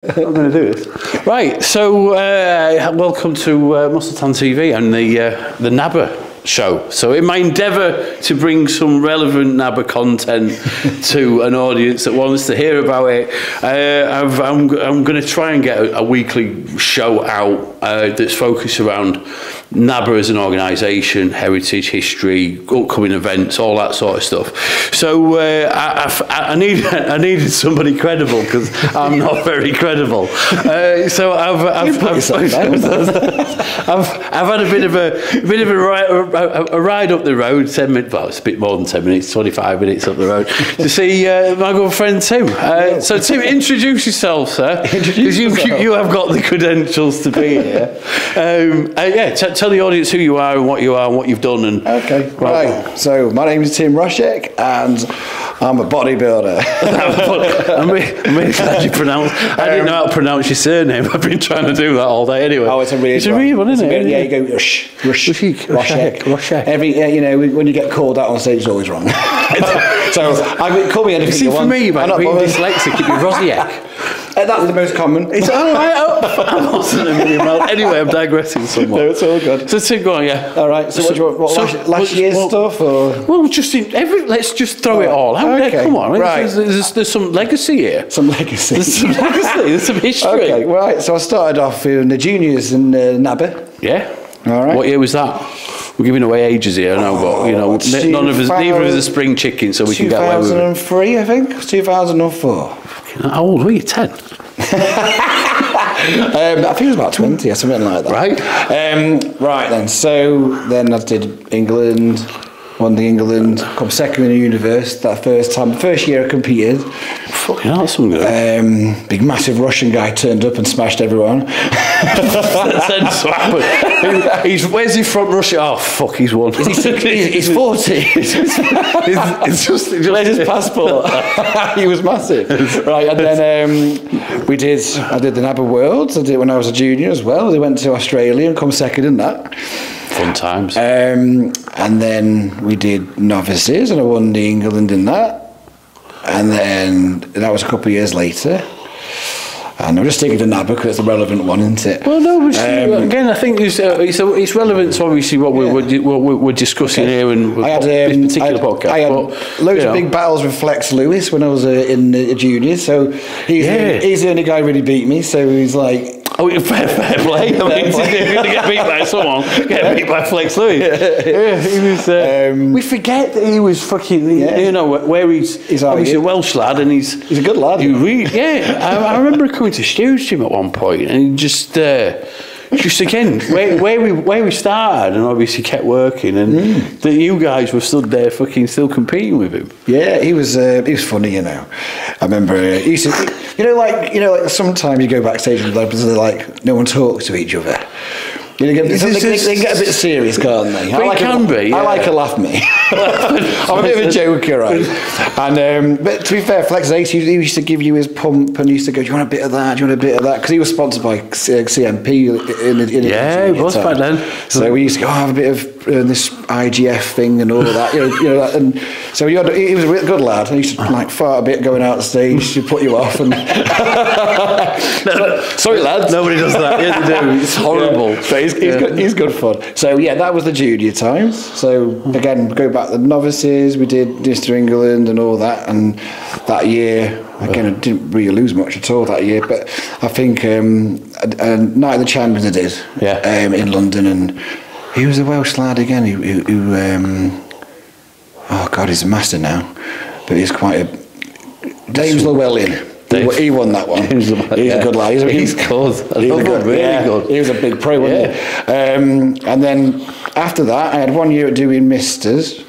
I'm going to do this. Right, so welcome to Tan TV and the NABBA show. So in my endeavour to bring some relevant NABBA content to an audience that wants to hear about it, I'm going to try and get a weekly show out that's focused around NABBA as an organisation, heritage, history, upcoming events, all that sort of stuff. So I needed somebody credible because I'm not very credible. So I've had a bit of a ride up the road, 10 minutes. Well, it's a bit more than 10 minutes, 25 minutes up the road to see my good friend Tim. So Tim, introduce yourself, sir, because you have got the credentials to be here. Yeah, tell the audience who you are and what you've done. And okay, right. So my name is Tim Rosiek, and I'm a bodybuilder. I'm really glad you pronounced. I didn't know how to pronounce your surname. I've been trying to do that all day. Anyway, oh, it's a weird one, isn't it? Yeah, you go Rosiek. You know, when you get called out on stage, it's always wrong. So call me anything you want. For me, mate, being dyslexic, it'd be Rosiek. That's the most common. It's all right. I wasn't a million miles. Anyway, I'm digressing somewhat. No, it's all good. So Tim, go on, yeah. All right. So what do you want? Last year's stuff, or? Well, let's just throw it all out. Okay. Come on, right. There's some legacy here. Some legacy. There's some legacy. There's some history. Okay. Right. So I started off in the juniors in NABBA. Yeah. All right. What year was that? We're giving away ages here, I know, but you know, neither of us are spring chicken, so we can get away with it. 2003, I think. 2004. How old were you? 10. I think it was about 20 or something like that. Right. Right then. So then I did England, won the England, come second in the universe that first year I competed. Fucking hell, that's something good. Big massive Russian guy turned up and smashed everyone. Where's he from, Russia? Oh fuck, he's won. He's 40. it's just where's his passport? He was massive. Right, and then I did the NABBA Worlds. I did it when I was a junior as well. They went to Australia and come second in that. Fun times. And then we did novices, and I won the England in that. And then that was a couple of years later. And I'm just taking the NABBA because it's the relevant one, isn't it? Well, no, again, I think it's relevant to obviously what we're discussing here and this particular podcast. I had loads of big battles with Flex Lewis when I was in the juniors, so he's the only guy who really beat me, so he's like... Oh, fair play. I mean, if you're going to get beat by someone, get beat by Flex Lewis. Yeah, he was... we forget that he was fucking... You know, where he's obviously a Welsh lad, and he's a good lad. I remember coming to Stewards Gym at one point, and just again, where we started, and obviously kept working, and that you guys were stood there fucking still competing with him. Yeah, he was funny, you know. I remember he used to, you know, like sometimes you go backstage and like no one talks to each other. You know, they can get a bit serious, can't they? I like a laugh me. I'm a bit of a joker, right? And but to be fair, Flex Ace, he used to give you his pump and he used to go, "Do you want a bit of that? Do you want a bit of that?" Because he was sponsored by CMP it was back then. So we used to go, have a bit of this IGF thing and all of that. You know that. And so he was a real good lad. He used to like fart a bit going out the stage to put you off. And sorry, lads, nobody does that. Yeah, they do. It's horrible. Yeah. He's good fun. So yeah, that was the junior times. So again, go back to the novices. We did Mr. England and all that. And that year, again, I didn't really lose much at all that year. But I think Night of the Champions I did in London, and he was a Welsh lad again. Who oh God, he's a master now, but he's quite a James Llewellyn. He won that one. He's a good lad. He's good. Really good. He was a big pro, wasn't he? And then after that, I had 1 year at doing Misters.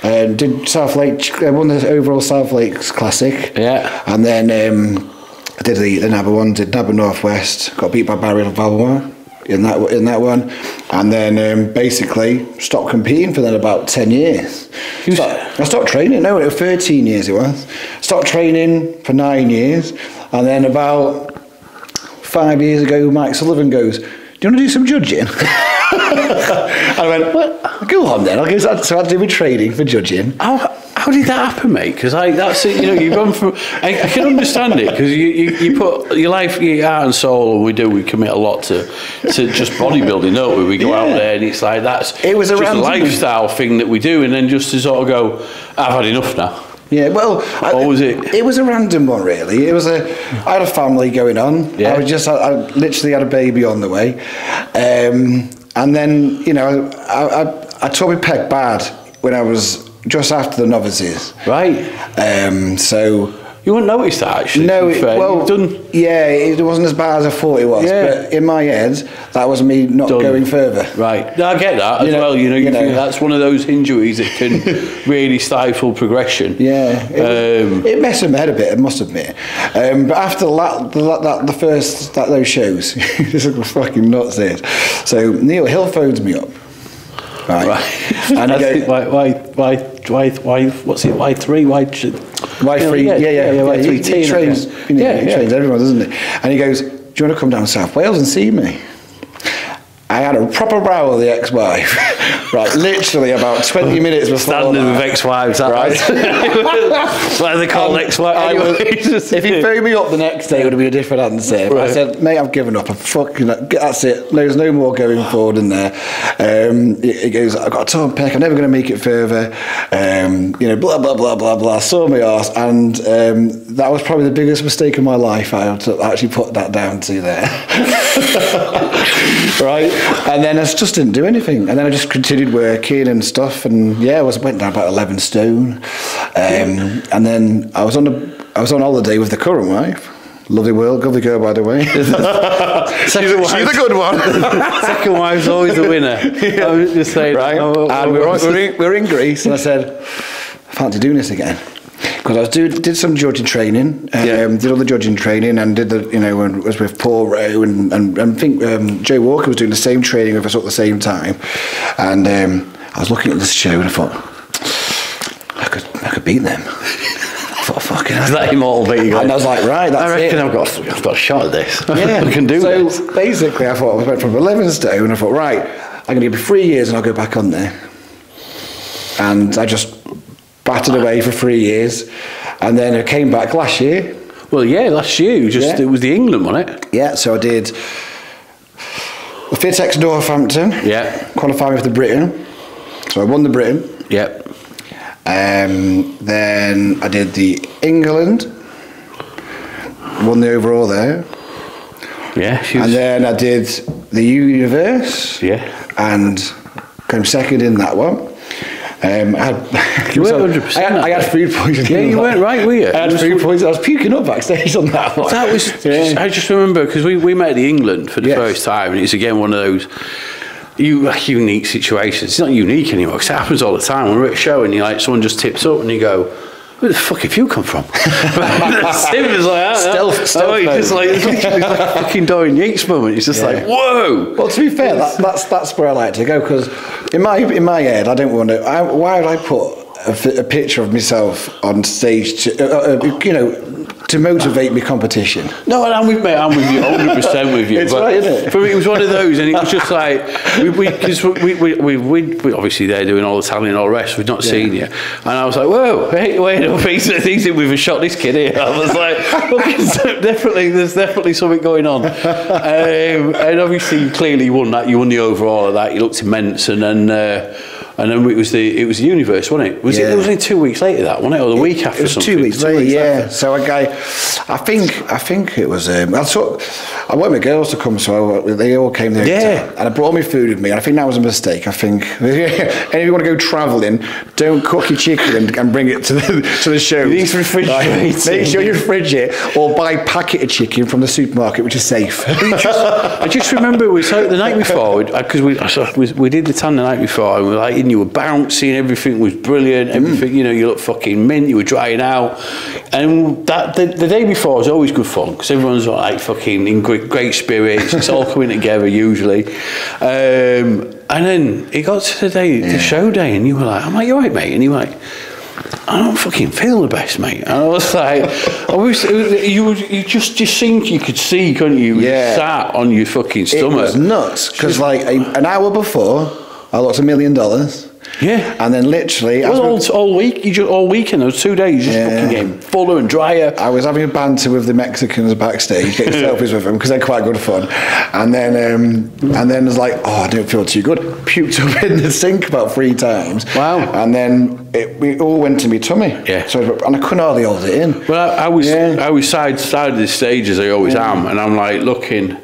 Did South Lake. I won the overall South Lakes Classic. Yeah. And then I did the NABBA one. Did NABBA Northwest. Got beat by Barry Valois in that one. And then basically stopped competing for then about 10 years. I stopped training. No, it was 13 years. It was. Stopped training for 9 years, and then about 5 years ago, Mike Sullivan goes, "Do you want to do some judging?" I went, "Well, go on then." So I had to do my training for judging. How how did that happen, mate? Because that's it. You know, you've gone from. I can understand it because you put your life, your heart and soul, and we commit a lot to just bodybuilding, don't we? We go out there, and it's like it was just a lifestyle thing that we do, and then just to sort of go, I've had enough now. Yeah, well, or was it? It was a random one, really. I had a family going on. Yeah. I literally had a baby on the way, and then you know, I tore my pec bad when I was just after the novices. Right. So. You wouldn't notice that, actually. No, it wasn't as bad as I thought it was. Yeah. But in my head, that was me not going further. Right. No, I get that as well. You know, that's one of those injuries that can really stifle progression. Yeah. It messed with my head a bit, I must admit. But after those shows, this is fucking nuts. This. So Neil Hill phones me up. Right. And I why? What's it? Y3? Y3? Yeah. Y3 he trains. He trains everyone, doesn't he? And he goes, "Do you want to come down to South Wales and see me?" I had a proper row with the ex-wife, right? Literally about 20 minutes before. Standard with ex-wives, right? What are they called, ex-wives? If he phoned me up the next day, it would have been a different answer. Right. I said, "Mate, I've given up. That's it. There's no more going forward in there." He goes, "I've got a torn pec. I'm never going to make it further." You know, blah blah blah blah blah. Saw my arse, and that was probably the biggest mistake of my life. I had to actually put that down to there. Right. And then I just didn't do anything, and then I just continued working and stuff, and I went down about 11 stone, and then I was on holiday with the current wife. Lovely girl, by the way. She's a good one. Second wife's always the winner. I was just saying, right? And we're in Greece, and I said, I fancy doing this again. Because I did some judging training, did all the judging training, and was with Paul Rowe, and I think Joe Walker was doing the same training with us at the same time, and I was looking at this show and I thought, I could beat them. I thought, fucking hell. Is that immortal beat? And I was like, right, that's I reckon it. I've got a shot at this. Yeah, I can do this. So basically, I thought I went from 11 stone, and I thought, right, I'm going to give it 3 years, and I'll go back on there, and I just battered away for 3 years, and then I came back last year. Well, last year it was the England, wasn't it? Yeah, so I did the Fitex Northampton. Yeah, qualified with the Britain, so I won the Britain. Yep. Then I did the England, won the overall there. Yeah, and then I did the Universe. Yeah, and came second in that one. You weren't 100%. I had food poisoning. Yeah, you weren't right, were you? I had food poisoning. I was puking up backstage on that one. That was. I just remember because we met at the England for the first time, and it's again one of those unique situations. It's not unique anymore because it happens all the time. When we're at a show and someone just tips up and you go, "Where the fuck have you come from?" Sim is like that. Stealth it's just like a fucking Dorian Yates moment. It's just like, whoa. Well, to be fair, that's where I like to go, because in my head, I don't want to. Why would I put a picture of myself on stage to motivate me competition? No, I'm with you, 100% with you. It's right, isn't it? For me, it was one of those, and it was just like because we obviously they're doing all the talent and all the rest. We've not seen you, and I was like, whoa, wait up, he's in with a shot. This kid here. I was like, there's definitely something going on, and obviously you clearly won that. You won the overall of that. You looked immense, and then it was the Universe, wasn't it? It was only 2 weeks later, that, wasn't it, or the week after? It was something? 2 weeks later, yeah. So I think it was. I wanted my girls to come, so they all came there. Yeah. And I brought my food with me, and I think that was a mistake. I think, and if you want to go travelling, don't cook your chicken and bring it to the show. These refrigerated. Make sure you refrigerate, or buy a packet of chicken from the supermarket, which is safe. I just remember the night before, because we did the tan the night before, and we were like, and you were bouncing, everything was brilliant, everything, you looked fucking mint, you were drying out, and the day before was always good fun, because everyone's like fucking in great spirits, it's all coming together usually, and then it got to the show day, and you were like, I'm like, you alright, mate? And you were like, I don't fucking feel the best, mate. And I was like, you just think you could see, couldn't you? You sat on your fucking stomach. It was nuts, because like an hour before, I lost $1 million. Yeah. And then literally... Well, all week, all weekend, those 2 days, just fucking getting fuller and drier. I was having a banter with the Mexicans backstage, getting selfies with them, because they're quite good fun. And then I was like, oh, I don't feel too good. Puked up in the sink about 3 times. Wow. And then it all went to my tummy. Yeah. So, and I couldn't hardly hold it in. Well, I was side of the stage, as I always am, and I'm like looking...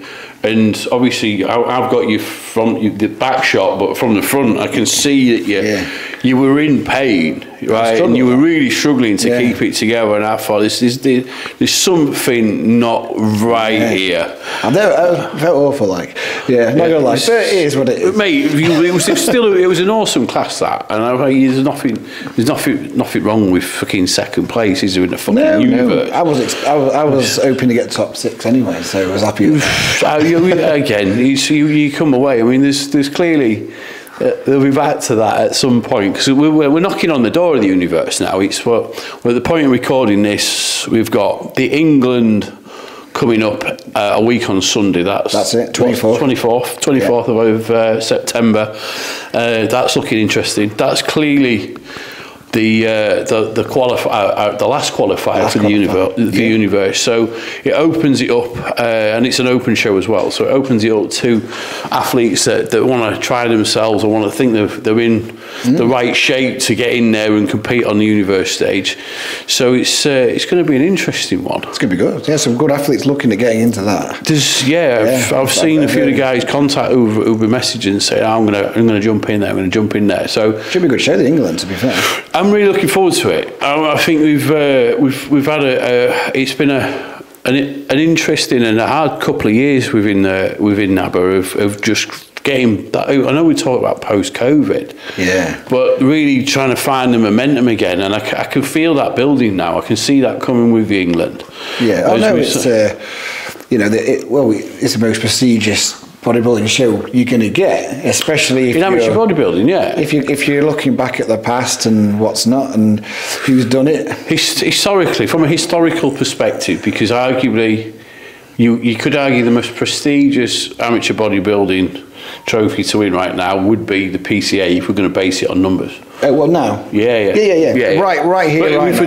And obviously, I've got you from the back shot, but from the front, I can see that you were in pain, right? And you were really struggling to keep it together. And I thought, there's something not right here. I felt awful, like, not gonna lie, but it is what it is, mate. It was an awesome class, that, and I was like, there's nothing wrong with fucking second place, is there, in the fucking universe? No, I was hoping to get top 6 anyway, so I was happy with that. Again, you come away. I mean, there's clearly they'll be back to that at some point, because we're knocking on the door of the universe now. We're at the point of recording this. We've got the England coming up a week on Sunday. That's it. 24th of September. That's looking interesting. That's clearly the last qualifier for the universe. So it opens it up, and it's an open show as well. So it opens it up to athletes that want to try themselves or want to think they're in the right shape to get in there and compete on the universe stage. So it's going to be an interesting one. It's going to be good. Yeah, some good athletes looking at getting into that. I've seen a few of the guys contact who've been messaging and say, I'm going to jump in there. I'm going to jump in there. So should be a good show, the England, to be fair. I'm really looking forward to it. I think we've had it's been an interesting and a hard couple of years within NABBA of just getting that. I know we talk about post-COVID, but really trying to find the momentum again, and I can feel that building now. I can see that coming with the England. Yeah, I know it's it's the most prestigious bodybuilding show you're going to get, especially if in amateur bodybuilding. If you're looking back at the past and what's not and who's done it historically, from a historical perspective, because arguably you could argue the most prestigious amateur bodybuilding trophy to win right now would be the PCA if we're going to base it on numbers. Well, now, yeah. Right here. But if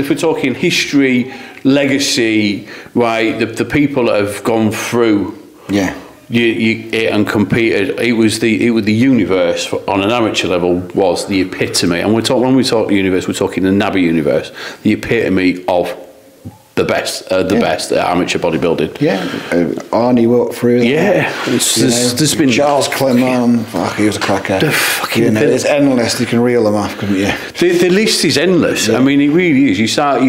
we're talking history, legacy, right, the people that have gone through, and competed, it was the universe on an amateur level was the epitome. And when we talk the universe, we're talking the NABBA universe, the epitome of the best at amateur bodybuilding. Arnie walked through. There's been Charles Clement. Fuck, he was a cracker. It's endless. You can reel them off, couldn't you? The list is endless. I mean, it really is. You start,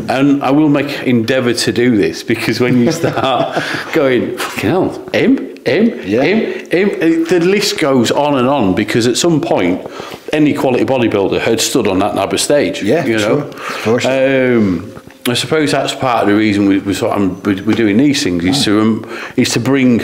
and I will endeavour to do this, because when you start going, fucking hell, him, the list goes on and on, because at some point, any quality bodybuilder had stood on that NABBA stage. I suppose that's part of the reason we're doing these things, is to bring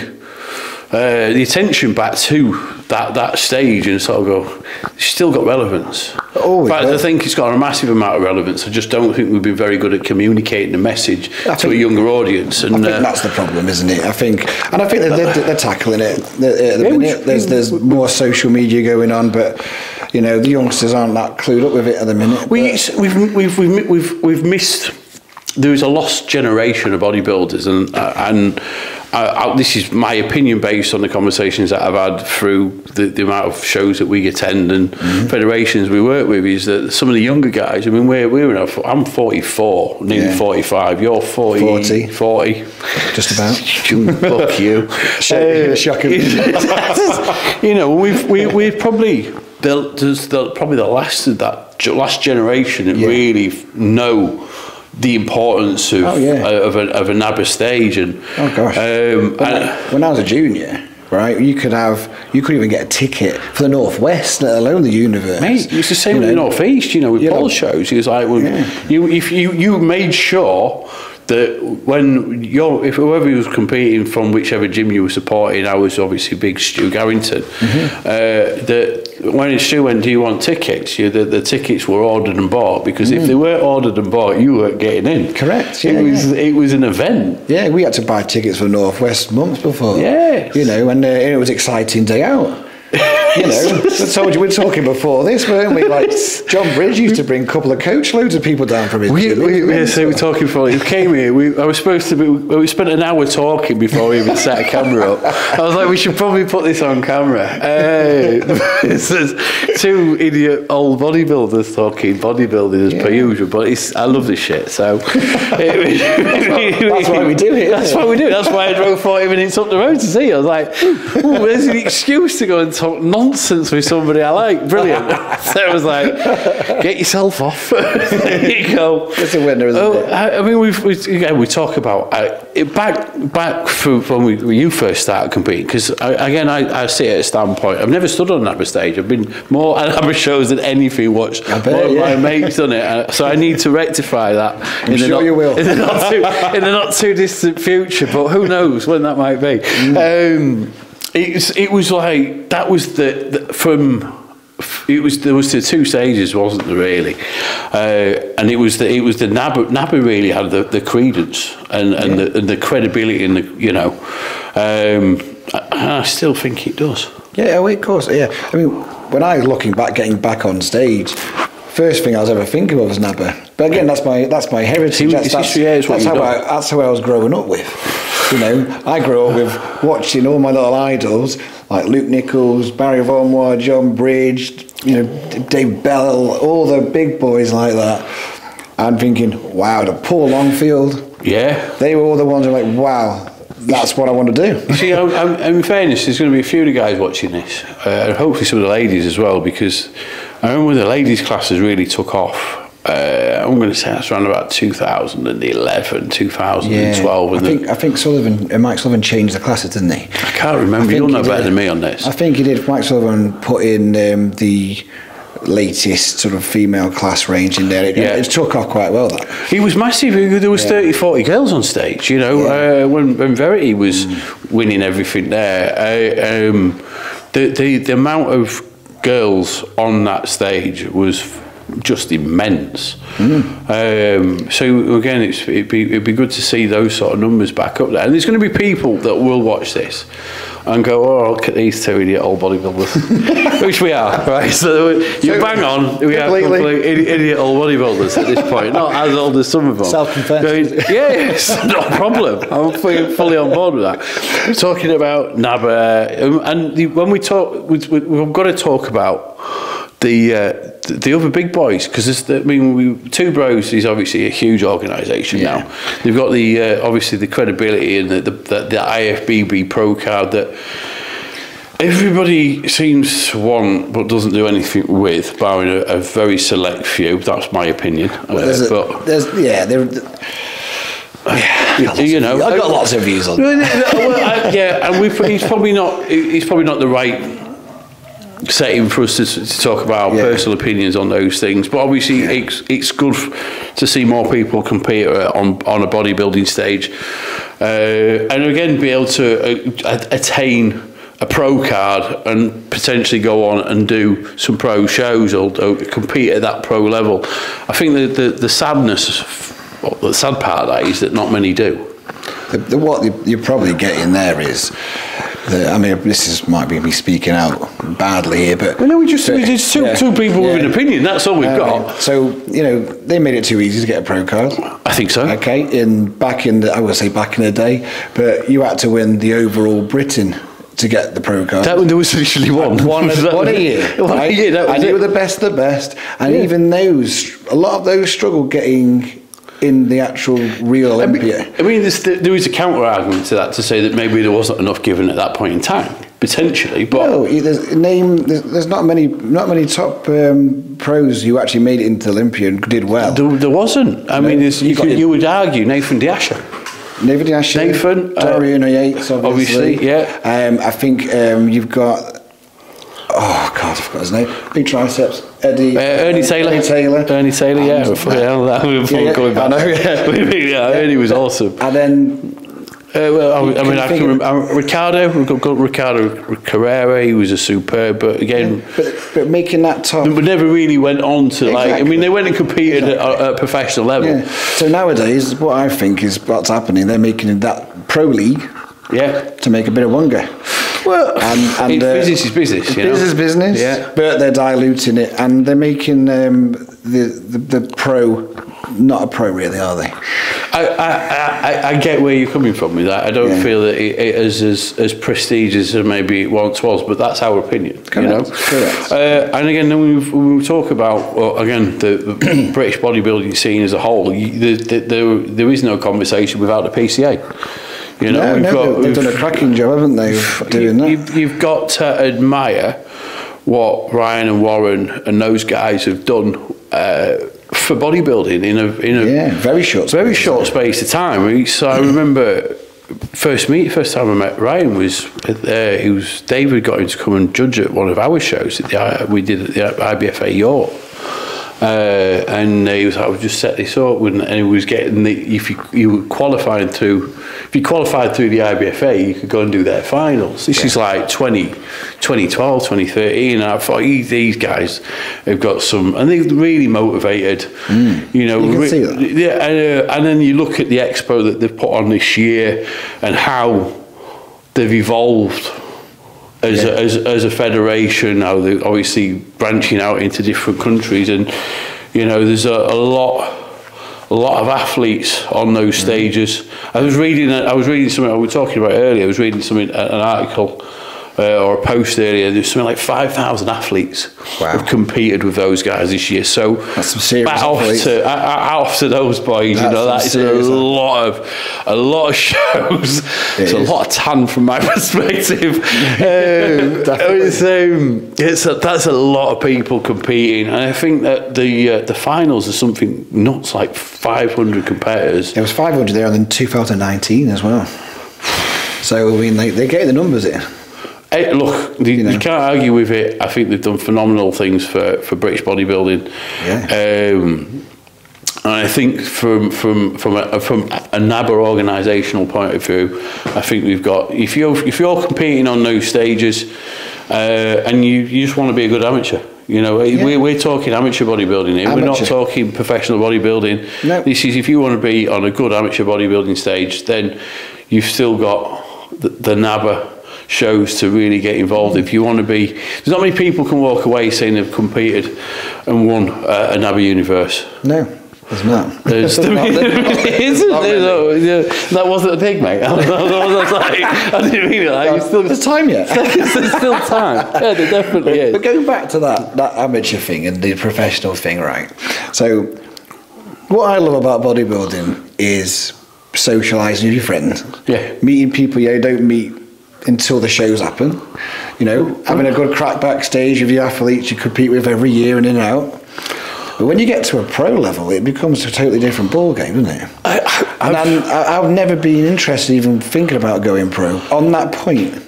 the attention back to that stage and sort of go, it's still got relevance. In fact, I think it's got a massive amount of relevance. I just don't think we've been very good at communicating the message to a younger audience. And I think that's the problem, isn't it? I think they're tackling it at the minute. There's more social media going on, but the youngsters aren't that clued up with it at the minute. We've missed. There is a lost generation of bodybuilders, and this is my opinion based on the conversations that I've had through the amount of shows that we attend and federations we work with, is that some of the younger guys, I mean, I'm 44, nearly 45, you're 40. Just about. Fuck you. Shocking. we've probably the last generation that really know the importance of a NABBA stage. And when I was a junior, right, you could even get a ticket for the Northwest, let alone the universe. Mate, it's the same with the Northeast, with Paul's shows. He was like, if you made sure that if whoever was competing from whichever gym you were supporting, I was obviously big Stu Garrington, that when Stu went, do you want tickets? The tickets were ordered and bought, because if they weren't ordered and bought, you weren't getting in. Correct. It was an event. Yeah, we had to buy tickets for Northwest months before. Yeah. And it was an exciting day out. You know, I told you we're talking before this, weren't we? Like John Bridge used to bring a couple of coach loads of people down from his. We're talking for. He came here. I was supposed to be. We spent an hour talking before we even set a camera up. I was like, we should probably put this on camera. There's two idiot old bodybuilders talking bodybuilding as per usual, but I love this shit. So that's why we do it. That's why we do it. That's why I drove 40 minutes up the road to see you. I was like, there's an excuse to go and talk nonsense with somebody I like. Brilliant. So I was like, get yourself off. There you go. It's a winner, isn't it? I mean, we talk about back from when you first started competing, because I see it at a standpoint. I've never stood on NABBA stage. I've been more at NABBA shows than anything watched. My mate's done it, so I need to rectify that. You will. In the not too distant future, but who knows when that might be. It was like that was there was the two stages, wasn't there, really? And it was the NABBA really had the credence and the credibility and I still think it does. Yeah, well, of course. Yeah, I mean, when I was getting back on stage, first thing I was ever thinking of was NABBA. But again, that's my heritage. That's how I was growing up with. You know, I grew up with watching all my little idols like Luke Nichols, Barry Vaughan, John Bridge, you know, Dave Bell, all the big boys like that. I'm thinking, wow, the Paul Longfield. Yeah. They were all the ones who were like, wow, that's what I want to do. You see, in fairness, there's going to be a few of the guys watching this, and hopefully some of the ladies as well, because I remember when the ladies' classes really took off. I'm going to say that's around about 2011, 2012. Yeah, I think Mike Sullivan changed the classes, didn't he? I can't remember. You'll know better than me on this. I think he did. Mike Sullivan put in the latest sort of female class range in there. It took off quite well. That he was massive. There was 30, 40 girls on stage. You know, when Verity was winning everything there. The amount of girls on that stage was just immense. So again, it'd be good to see those sort of numbers back up there. And there's going to be people that will watch this and go, oh, look at these two idiot old bodybuilders, which we are, right? So you bang on, we are complete idiot old bodybuilders at this point, not as old as some of them. Self-confessed. Yes, no problem. I'm fully on board with that. We're talking about NABBA, and when we talk, we've got to talk about the other big boys, because Two Bros is obviously a huge organisation now. They've got obviously the credibility and the IFBB Pro card that everybody seems to want but doesn't do anything with, barring a very select few. That's my opinion. I've got lots of views on that. And he's probably not the right setting for us to talk about personal opinions on those things, but obviously it's good to see more people compete on a bodybuilding stage, and again be able to attain a pro card and potentially go on and do some pro shows or compete at that pro level. I think the sadness, or the sad part of that, is that not many do. What you're probably getting there is, I mean, might be me speaking out badly here, but it's two people with an opinion. That's all we've got. So they made it too easy to get a pro card. I think so. Okay, back in the day, but you had to win the overall Britain to get the pro card. There was literally one a year. One a year. And you were the best of the best, and even a lot of those struggled getting in the actual real Olympia. I mean, there is a counter argument to that, to say that maybe there wasn't enough given at that point in time, potentially. But no, there's not many top pros who actually made it into Olympia and did well. There wasn't. I mean, you would argue Nathan D'Asha, Dorian Yates, obviously. Yeah. I think you've got. Oh God, I forgot his name. Big triceps. Ernie Taylor. Yeah. Going back. I know. Yeah. Ernie was awesome. And then. I can remember Ricardo. We've got Ricardo Carrera. He was a superb, but again, but making that top, but never really went on to they went and competed at a professional level. Yeah. So nowadays, what I think is what's happening, they're making that pro league. Yeah. To make a bit of wonga. Well, and business is business. Business is business. Yeah. But they're diluting it, and they're making the pro not a pro, really, are they? I get where you're coming from with that. I don't feel that it is as prestigious as maybe it once was, but that's our opinion. Correct. You know. Correct. And again, when we talk about the British bodybuilding scene as a whole, there is no conversation without the PCA. You know, they've done a cracking job, haven't they, of doing that? You've got to admire what Ryan and Warren and those guys have done for bodybuilding in a very short space of time. So I remember first time I met Ryan was David got him to come and judge at one of our shows we did at the IBFA York. And he was like, "I've just set this up," and he was getting if you qualified through the IBFA, you could go and do their finals. This is like 2012, 2013. And I thought these guys have got some, and they're really motivated. You know, you can see that. Yeah, and then you look at the expo that they've put on this year and how they've evolved. As a federation, now they're obviously branching out into different countries, and you know there's a lot of athletes on those stages. I was reading something we were talking about earlier. I was reading something, an article or a post earlier. There's something like 5,000 athletes have competed with those guys this year. So that's some serious off to those boys. You know, that's a lot of shows. It's a lot of tan from my perspective. That's a lot of people competing, and I think that the finals are something nuts, like 500 competitors. There was 500 there in 2019 as well. So I mean, they're getting the numbers in. Hey, look, you can't argue with it. I think they've done phenomenal things for British bodybuilding. And I think from a NABBA organisational point of view, I think we've got, if you're competing on those stages and you just want to be a good amateur, you know, we're talking amateur bodybuilding here. We're not talking professional bodybuilding. No. This is, if you want to be on a good amateur bodybuilding stage, then you've still got the NABBA shows to really get involved. If you want to be, there's not many people can walk away saying they've competed and won a NABBA universe. No, there's not. Isn't there? That wasn't a thing, mate. I didn't mean it. Like, there's time yet. There's still time. Yeah, there definitely is. But going back to that amateur thing and the professional thing, right? So, what I love about bodybuilding is socialising with your friends. Yeah. Meeting people you don't meet until the shows happen, you know, having a good crack backstage with the athletes you compete with every year and in and out. But when you get to a pro level, it becomes a totally different ball game, doesn't it? I've never been interested even thinking about going pro on that point,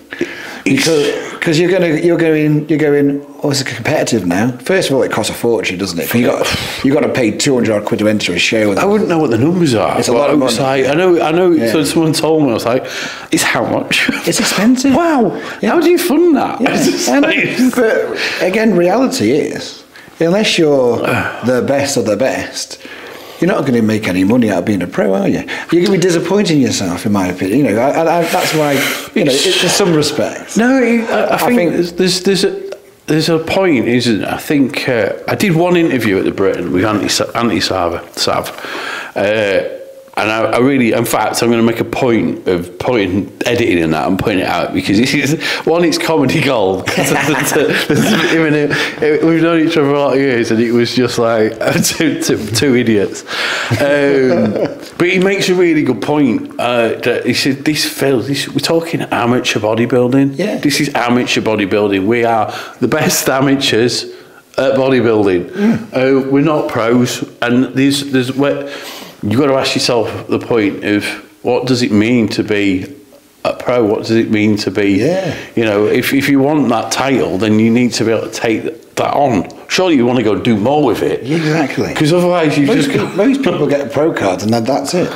because you're going. Oh, it's competitive now. First of all, it costs a fortune, doesn't it? You got to pay 200 quid to enter a show. I wouldn't know what the numbers are. It's a lot of money. Like, I know. Yeah. So someone told me, I was like, "It's how much?" It's expensive. Wow. Yeah. How do you fund that? Yeah. But again, reality is, unless you're the best of the best, you're not going to make any money out of being a pro, are you? You're going to be disappointing yourself, in my opinion. You know, that's why, you know, in some respects. No, I think there's a point, isn't it? I think I did one interview at the Britain with Andy Sav. And I really, in fact, I'm going to make a point of editing in that and pointing it out, because this is, one, it's comedy gold. We've known each other for a lot of years, and it was just like two idiots. But he makes a really good point. That he said, we're talking amateur bodybuilding. Yeah. This is amateur bodybuilding. We are the best amateurs at bodybuilding. We're not pros, and you've got to ask yourself the point of, what does it mean to be a pro? What does it mean to be, you know, if you want that title, then you need to be able to take that on. Surely you want to go do more with it. Yeah, exactly. Because otherwise most people get a pro card and that's it.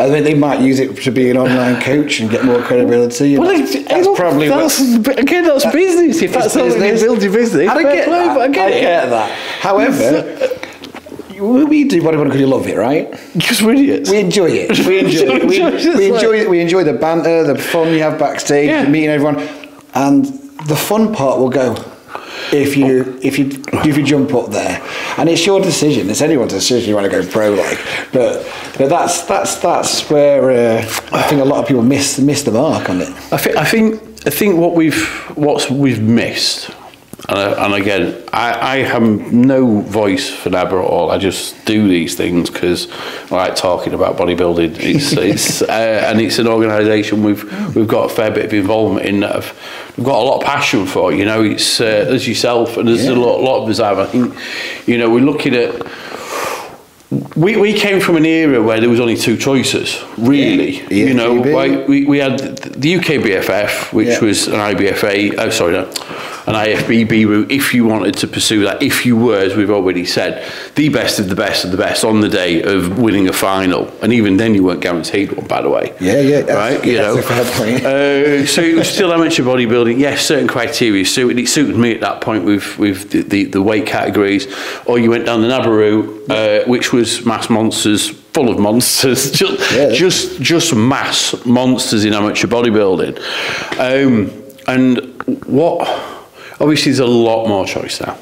I mean, they might use it to be an online coach and get more credibility. Well, that's business. If that's how you build your business, I get that. However, we do whatever because you love it, right? Because we're idiots. We enjoy it. We enjoy the banter, the fun you have backstage, meeting everyone. and the fun part will go if you jump up there, and it's your decision. It's anyone's decision. You want to go pro, like, but that's where I think a lot of people miss the mark on it. I think what we've missed. And again, I have no voice for NABBA at all. I just do these things because I like talking about bodybuilding. It's and it's an organisation we've got a fair bit of involvement in that we've got a lot of passion for. You know, it's as yourself and there's a lot of us have. I think, you know, we're looking at. We came from an era where there was only two choices, really. Yeah. You know, we had the UK BFF, which was an IBFA. Oh, sorry, no, an IFBB route. If you wanted to pursue that, if you were, as we've already said, the best of the best of the best on the day of winning a final, and even then you weren't guaranteed one, by the way. Yeah, right. You know, so it was still amateur bodybuilding. Yes, certain criteria suited. It suited me at that point with the weight categories. Or you went down the NABBA route, which was mass monsters, full of monsters, just mass monsters in amateur bodybuilding. And what? Obviously, there's a lot more choice now.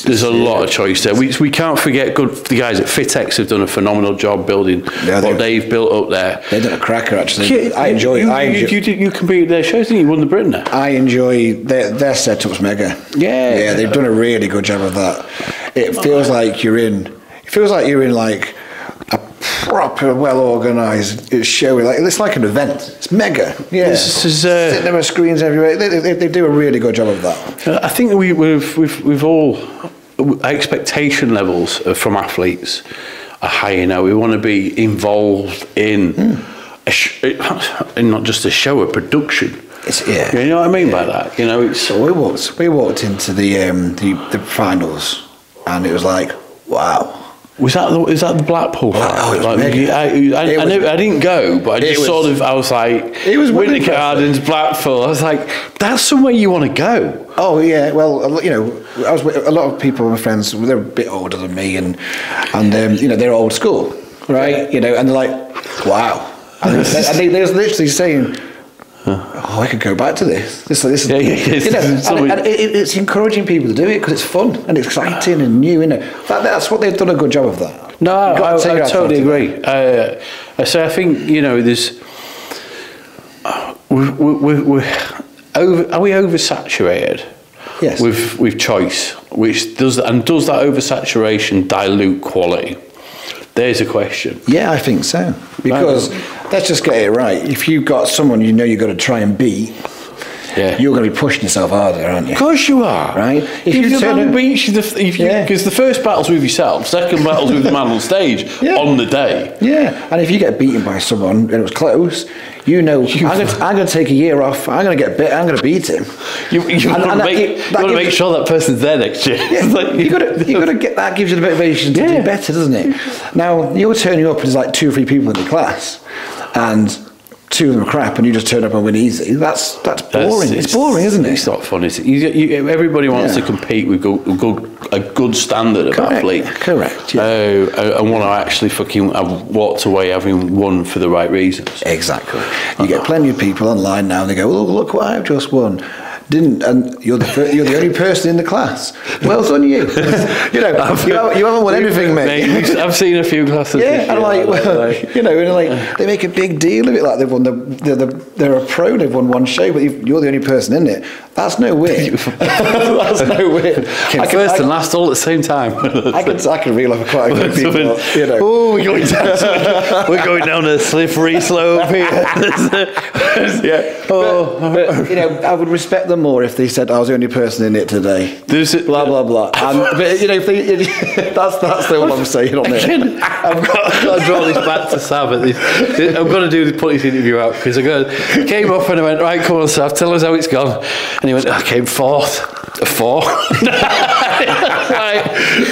There's a lot of choice there. We can't forget the guys at FitX have done a phenomenal job building what they've built up there. They've done a cracker, actually. Yeah, you competed at their shows, didn't you? You won the Britain there. I enjoy their setup's mega. Yeah, they've done a really good job of that. It feels like you're in. It feels like you're in like a proper, well-organised show. Like it's like an event. It's mega. Yeah, sitting there with screens everywhere. They do a really good job of that. I think we've all expectation levels from athletes are higher now. We want to be involved in in not just a show, a production. You know what I mean by that? You know, it's. So we walked into the finals, and it was like, wow. Was that the Blackpool fight? Oh, it was like, mega. I didn't go, but I was like, it was Winter Gardens, Blackpool. I was like, that's somewhere you want to go. Oh yeah, well, you know, I was with a lot of people, my friends, they're a bit older than me, and you know, they're old school, right? You know, and they're like, wow, and they was literally saying, oh, I could go back to this. This is, you know, and it's encouraging people to do it because it's fun and it's exciting and new. You know, that's what they've done a good job of that. No, I totally agree. So I think, you know, there's are we oversaturated? Yes. With choice, which does that oversaturation dilute quality? There's a question. Yeah, I think so. Because let's just get it right. If you've got someone you know you've got to try and beat, you're going to be pushing yourself harder, aren't you? Of course you are. Right? If you because the first battle's with yourself, second battle's with the man on stage on the day. Yeah, and if you get beaten by someone and it was close, you know, I'm going to take a year off. I'm going to get bit. I'm going to beat him. You want to make sure that person's there next year. Yeah, like, you got to get that. Gives you the motivation to do better, doesn't it? Now you're turning up and there's like 2 or 3 people in the class, and 2 of them are crap, and you just turn up and win easy. That's boring. It's boring, isn't it? It's not fun, is it? Everybody wants to compete with a good standard of athlete. Correct. Yeah. And want to actually fucking have walked away having won for the right reasons. Exactly. You get plenty of people online now, and they go, "Oh, look what I've just won." And you're the only person in the class. Well done, you. You know, you haven't won anything, mate. I've seen a few classes. Yeah, and like, you know, and like they make a big deal of it, like they've won they're a pro, they've won one show, but you're the only person in it. That's no win. That's no win. First and last all at the same time. I can reel off quite a few people. You know. Oh, we're going down a slippery slope here. But you know, I would respect them more if they said I was the only person in it today. Blah blah blah. But you know, that's the one I'm saying on it. I've got to draw this back to Sav. I'm going to put this interview out because I came up and I went, right, come on, Sav, tell us how it's gone. And he went, I came 4th. A 4.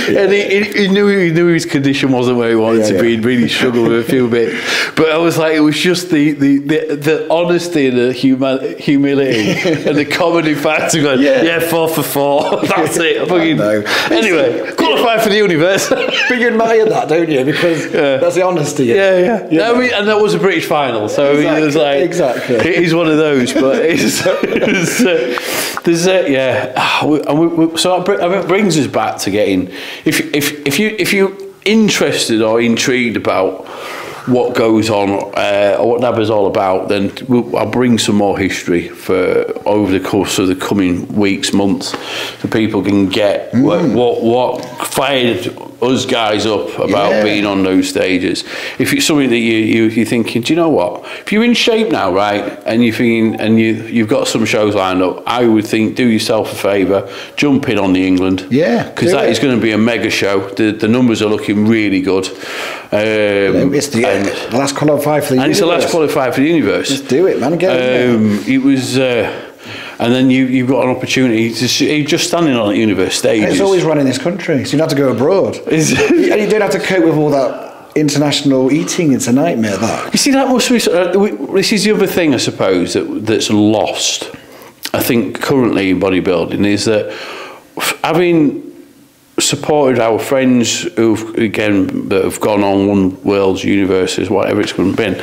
And he knew his condition wasn't where he wanted to be. He'd really struggled with a few bits. But I was like, it was just the honesty and the humility and the comedy factor going, 4 for 4. That's it. Anyway, qualified for the universe. But you admire that, don't you? Because that's the honesty. Yeah. I mean, and that was a British final, so it was like he's one of those. But so it brings us back to getting if you're interested or intrigued about what goes on or what NABBA's all about, then I'll bring some more history for over the course of the coming weeks, months, so people can get what fired us guys up about being on those stages. If it's something that you're thinking, do you know what? If you're in shape now, right, and you're thinking, and you've got some shows lined up, I would think do yourself a favour, jump in on the England, because that is going to be a mega show. The numbers are looking really good. It's the last qualifier for the universe. And it's the last qualifier for the universe. Just do it, man. Get it. It was. And then you've got an opportunity to just standing on the universe stage. It's always run in this country, so you don't have to go abroad. And you don't have to cope with all that international eating. It's a nightmare, that. You see, that must be... this is the other thing, I suppose, that's lost, I think, currently in bodybuilding, is that having supported our friends that have gone on, won worlds, universes, whatever it's going to be.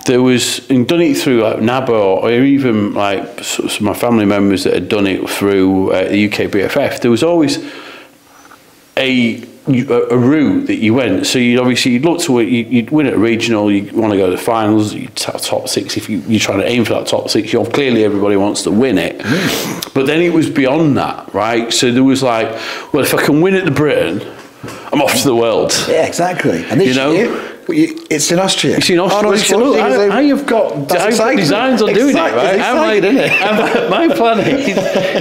There was, and done it through like NABBA or even like some of my family members that had done it through the UK BFF. There was always a route that you went. So you'd look to it, you'd win at a regional, you want to go to the finals, you top 6. If you're trying to aim for that top 6, clearly everybody wants to win it. But then it was beyond that, right? So there was like, well, if I can win at the Britain, I'm off to the world. Yeah, exactly. And this year, it's in Austria. It's in Austria. Look, I have got designs on doing it, right? My plan is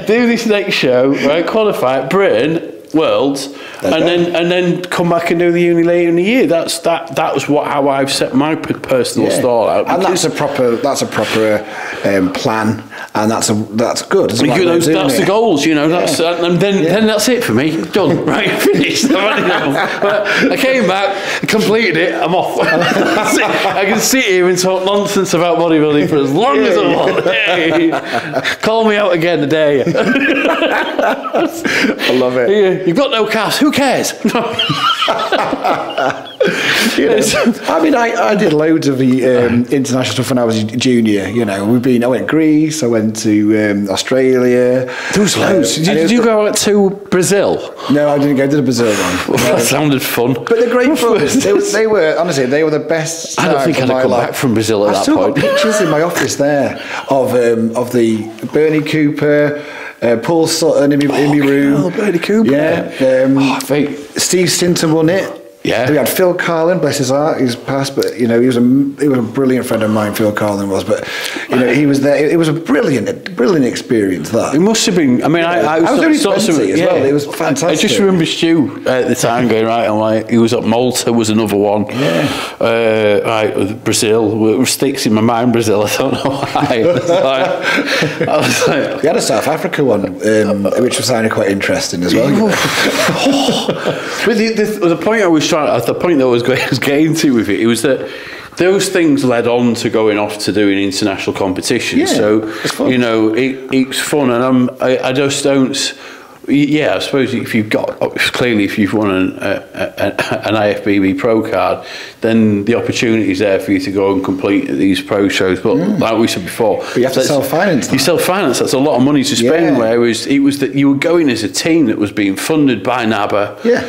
do this next show, right? Qualify Britain, Worlds, and then come back and do the uni later in the year. That was how I've set my personal stall out. And that's a proper plan, and that's good. That's the goals, and then that's it for me. Done, right? Finished. I came back, completed it. I'm off. That's it. I can sit here and talk nonsense about bodybuilding for as long as I want. Hey, call me out again today. I love it. You've got no cash. Who cares? I mean, I did loads of the international stuff when I was a junior. I went to Greece. I went to Australia. There was loads. Did you go out to Brazil? No, I didn't go to the Brazil one. That sounded fun. But the great fun. They were honestly, they were the best. I don't think I'd have come back from Brazil at that point. I've still got pictures in my office there of the Bernie Cooper. Paul Sutton in my room. Bernie Cooper. Yeah. Steve Stinton won it. Yeah. We had Phil Carlin, bless his heart, he's passed, but he was a brilliant friend of mine, Phil Carlin was, but he was there. It was a brilliant experience, that. It must have been. I mean, I was only 20 as well. It was fantastic. I just remember Stu at the time going, right, I'm like, he was at Malta, was another one. Yeah. Right, Brazil, sticks in my mind, Brazil, I don't know why. I was like, we had a South Africa one, which was kind of quite interesting as well. But the point that I was getting to with it was that those things led on to going off to doing international competitions. Yeah, so it's fun. It's fun, and I just don't. Yeah, I suppose if you've won an IFBB Pro card, then the opportunity is there for you to go and complete these pro shows. But like we said before, but you have to self-finance. You self-finance. That's a lot of money to spend. Whereas it was that you were going as a team that was being funded by NABBA. Yeah.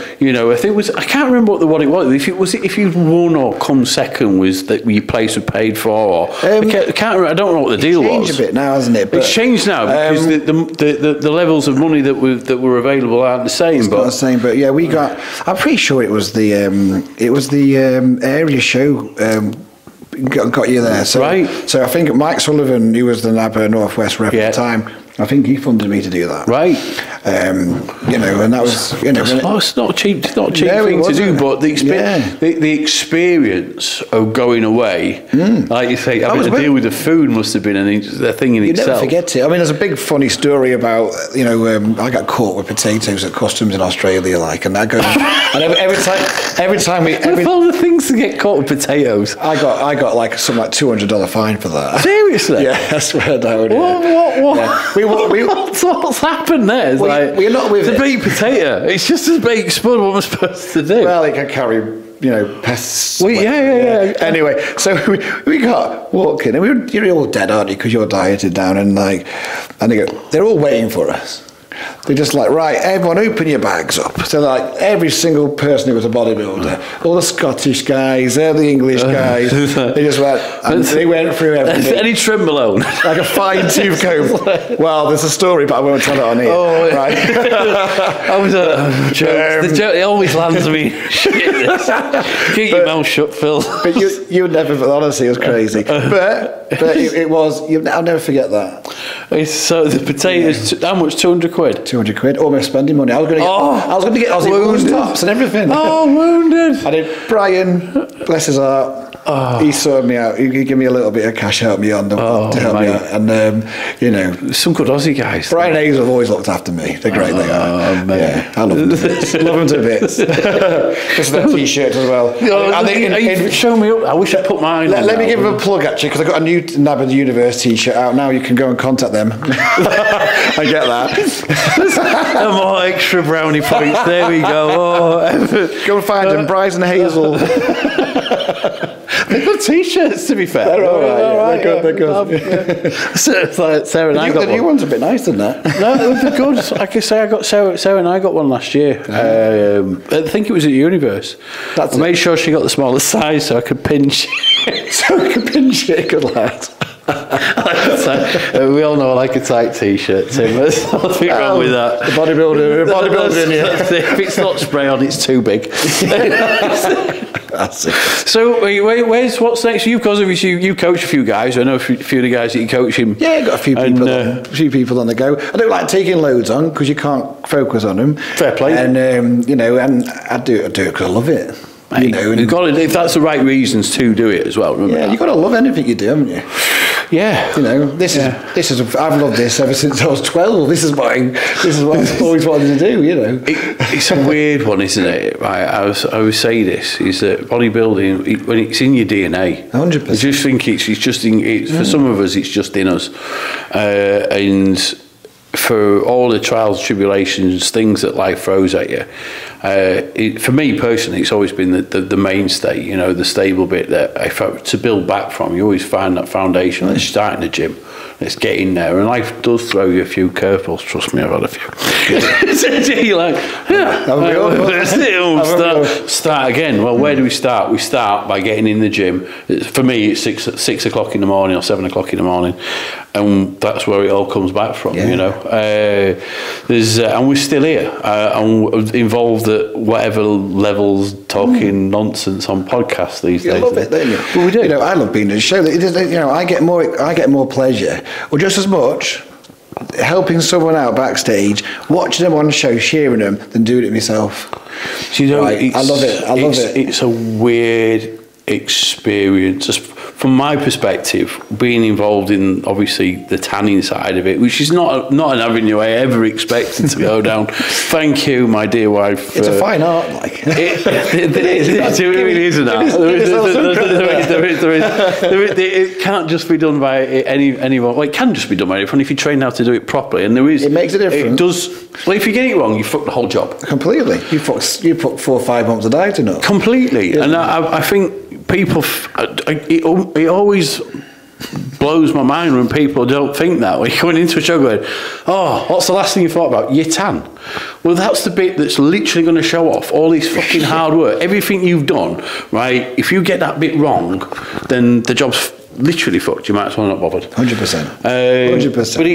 I think I can't remember what it was. If you'd won or come second, was that your place was paid for? Or I can't remember. I don't know what the deal was. It's changed a bit now, hasn't it? But, it's changed now because the levels of money that were available aren't the same. It's not the same, but yeah, we got. I'm pretty sure it was the area show got you there. So, right. So I think Mike Sullivan, he was the NABBA Northwest rep at the time. I think he funded me to do that. Right. You know, and that was, you know... It's not a cheap thing to do, but the experience of going away, like you say, having to deal with the food must have been a thing in itself. You never forget it. I mean, there's a big funny story about, you know, I got caught with potatoes at customs in Australia, like, and that goes... and every time we... Of all the things to get caught with potatoes. I got like some like $200 fine for that. Seriously? Yeah, I swear down. What? Yeah. What's happened there? It's like, we're not with the baked potato. It's just as baked spud. What am I supposed to do? Well, it can carry, you know, pests. Well, yeah. Anyway, so we got walking, and you're all dead, aren't you? Because you're dieted down, and like, and they're all waiting for us. They're just like, right, everyone open your bags up. So like every single person who was a bodybuilder, all the Scottish guys, all the English guys, they just went, and they went through everything. Any Trenbolone? Like a fine tooth comb. Well, there's a story, but I won't tell it on here. Oh, right. I was a joke. The joke, it always lands me. Keep your mouth shut, Phil. But you would never, honestly, it was crazy. But it was, I'll never forget that. So the potatoes, how much? 200 quid? 200 quid, almost spending money. I was going to get Aussie tops and everything. Oh, wounded. I did. Brian, bless his heart, he sorted me out. He gave me a little bit of cash to help me on to help me out. And, you know. Some good Aussie guys. Brian Hayes have always looked after me. They're great, they are. Man. Yeah, I love them to bits. Love them to bits. Just that t-shirt as well. Show me up. I wish I put mine on. Let me give them a plug, actually, because I've got a new NABBA Universe t-shirt out now. You can go and contact them. I get that. And more extra brownie points. There we go. Go and find them, Bryce and Hazel. They're good t-shirts, to be fair. They're all right. They're good. So it's like Sarah and I got one. The new one's a bit nicer than that. No, they're good. Like I say, I got Sarah and I got one last year. I think it was at Universe. I made sure she got the smallest size so I could pinch. Good lad. We all know I like a tight t-shirt, Tim. There's nothing wrong with that. The bodybuilder in you. If it's not spray on, it's too big. That's it. So, what's next? You coach a few guys. I know a few of the guys that you coach him. Yeah, got a few people on the go. I don't like taking loads on because you can't focus on them. Fair play. And you know, and I do it because I love it. Mate, you know, if that's the right reasons to do it as well. Remember you've got to love anything you do, haven't you? Yeah, you know, this is. I've loved this ever since I was 12. This is what I've always wanted to do. You know, it's a weird one, isn't it? I always say this: is that bodybuilding, when it's in your DNA, 100%. I just think it's just in. For some of us, it's just in us, and for all the trials, tribulations, things that life throws at you. For me personally, it's always been the mainstay, you know, the stable bit that to build back from. You always find that foundation. Let's start in the gym. Let's get in there. And life does throw you a few curveballs. Trust me, I've had a few. You're like, start again. Well, where do we start? We start by getting in the gym. For me, it's 6 o'clock in the morning or 7 o'clock in the morning. And that's where it all comes back from, you know. And we're still here. And we're involved at whatever levels, talking nonsense on podcasts these days. You love it, don't you? Well, we do. You know, I love being in the show. You know, I get more pleasure, or just as much, helping someone out backstage, watching them on the show, cheering them, than doing it myself. So, you know, I love it. I love it. It's a weird experience. Just from my perspective, being involved in obviously the tanning side of it, which is not an avenue I ever expected to go down. Thank you, my dear wife. It's a fine art, like it is. It really is an art. It can't just be done by anyone. Well, it can just be done by anyone if you train how to do it properly. And there is. It makes a difference. It does. Well, if you get it wrong, you fuck the whole job completely. You put 4 or 5 months a day to know completely. And I think. People, it always blows my mind when people don't think that. When you're going into a show going, oh, what's the last thing you thought about? Your tan. Well, that's the bit that's literally going to show off all this fucking hard work. Everything you've done, right? If you get that bit wrong, then the job's literally fucked. You might as well not bothered. 100%. 100%. But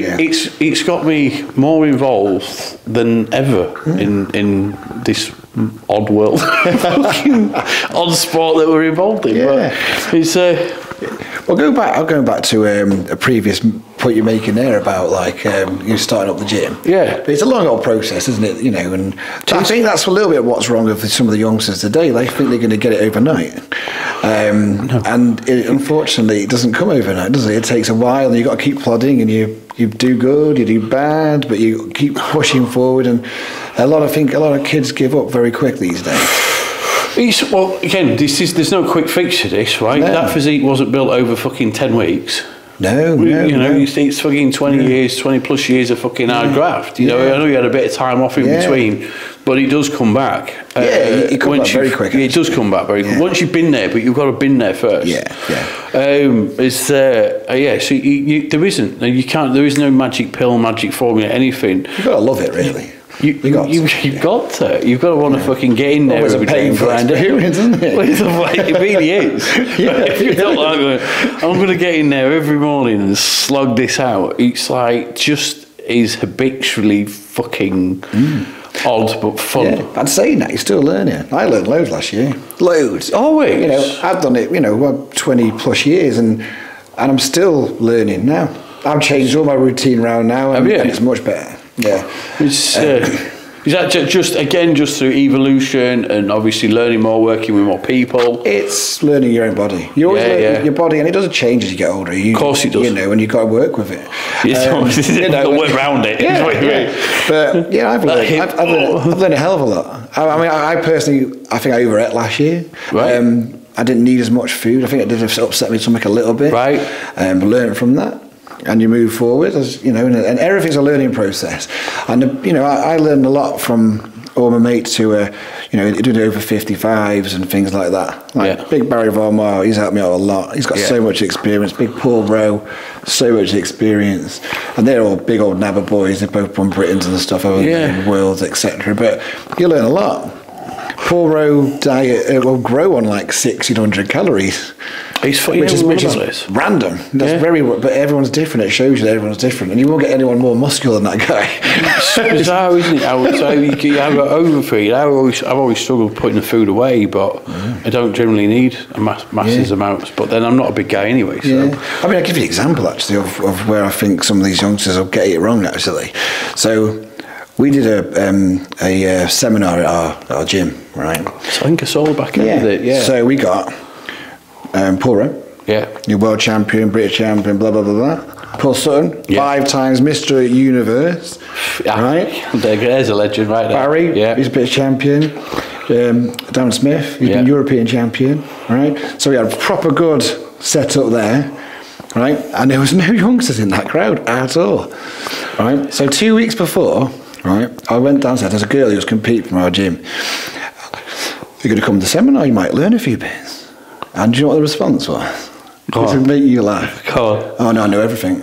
it's got me more involved than ever in this odd world, fucking odd sport that we're involved in. Yeah. But it's Well, I'll go back to a previous point you're making there about like you starting up the gym. Yeah. But it's a long old process, isn't it? You know, and I think that's a little bit what's wrong with some of the youngsters today. They think they're going to get it overnight. No. And unfortunately, it doesn't come overnight, does it? It takes a while, and you've got to keep plodding, and you do good, you do bad, but you keep pushing forward. And a lot of kids give up very quick these days. Well, again, there's no quick fix to this, right? No. That physique wasn't built over fucking 10 weeks. No. It's fucking 20 years, 20 plus years of fucking hard graft. You know, I know you had a bit of time off in between, but it does come back. It comes back very quick. It does come back very quick. Once you've been there, but you've got to have been there first. Yeah. So there isn't. There is no magic pill, magic formula, anything. You've got to love it, really. You've got to want to fucking get in there every day and grind it, isn't it? It really is. If you don't like it, I'm going to get in there every morning and slug this out. It's like just is habitually fucking odd but fun. Yeah. I'd say that you're still learning. I learned loads last year. Loads. Always. You know, I've done it. 20 plus years, and I'm still learning now. I've changed all my routine around now, and it's much better. Yeah, is that just through evolution and obviously learning more, working with more people? It's learning your own body. You always learn your body, and it doesn't change as you get older. Of course it does. You know, and you've got to work with it. Work around it. But yeah, I've learned a hell of a lot. I mean, I personally, I think I overate last year. Right. I didn't need as much food. I think it did upset me stomach a little bit. Right. But learning from that. And you move forward, as you know, and everything's a learning process. And I learned a lot from all my mates who are, doing over 55s and things like that. Big Barry Varmar, he's helped me out a lot. He's got so much experience. Big Paul Rowe, so much experience, and they're all big old NABBA boys. They've both won Britons and stuff over the worlds, etc. But you learn a lot. Paul Rowe diet will grow on like 1,600 calories. Which is random. That's but everyone's different. It shows you that everyone's different, and you won't get anyone more muscular than that guy. It's bizarre, isn't it? You have an overfeed. I've always struggled putting the food away, but I don't generally need massive amounts. But then I'm not a big guy anyway. So. Yeah. I mean, I'll give you an example actually of where I think some of these youngsters will get it wrong. Actually, so we did a seminar at our gym, right? So I think I saw back in it. Yeah. So we got. Paul Rowe, your world champion, British champion, blah blah blah blah. Paul Sutton, 5 times Mr. Universe, right? There's a legend, right there. Barry, he's a British champion. Dan Smith, he's been European champion, right? So we had a proper good setup there, right? And there was no youngsters in that crowd at all, right? So 2 weeks before, right, I went downstairs. There's a girl who was competing from our gym. You're going to come to the seminar, you might learn a few bits. And do you know what the response was? It would make you laugh. Oh no, I know everything.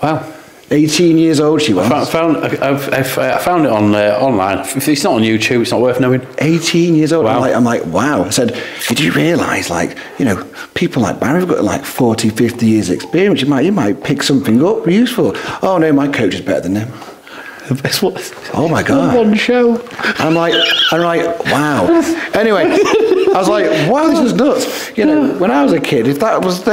Wow. 18 years old she was. I found it on online. If it's not on YouTube, it's not worth knowing. 18 years old. Wow. I'm like, wow. I said, did you realise, people like Barry have got like 40, 50 years experience. You might pick something up useful. Oh no, my coach is better than them. Oh my God. One show. I'm like, wow. Anyway, I was like, wow, this is nuts. When I was a kid, if that was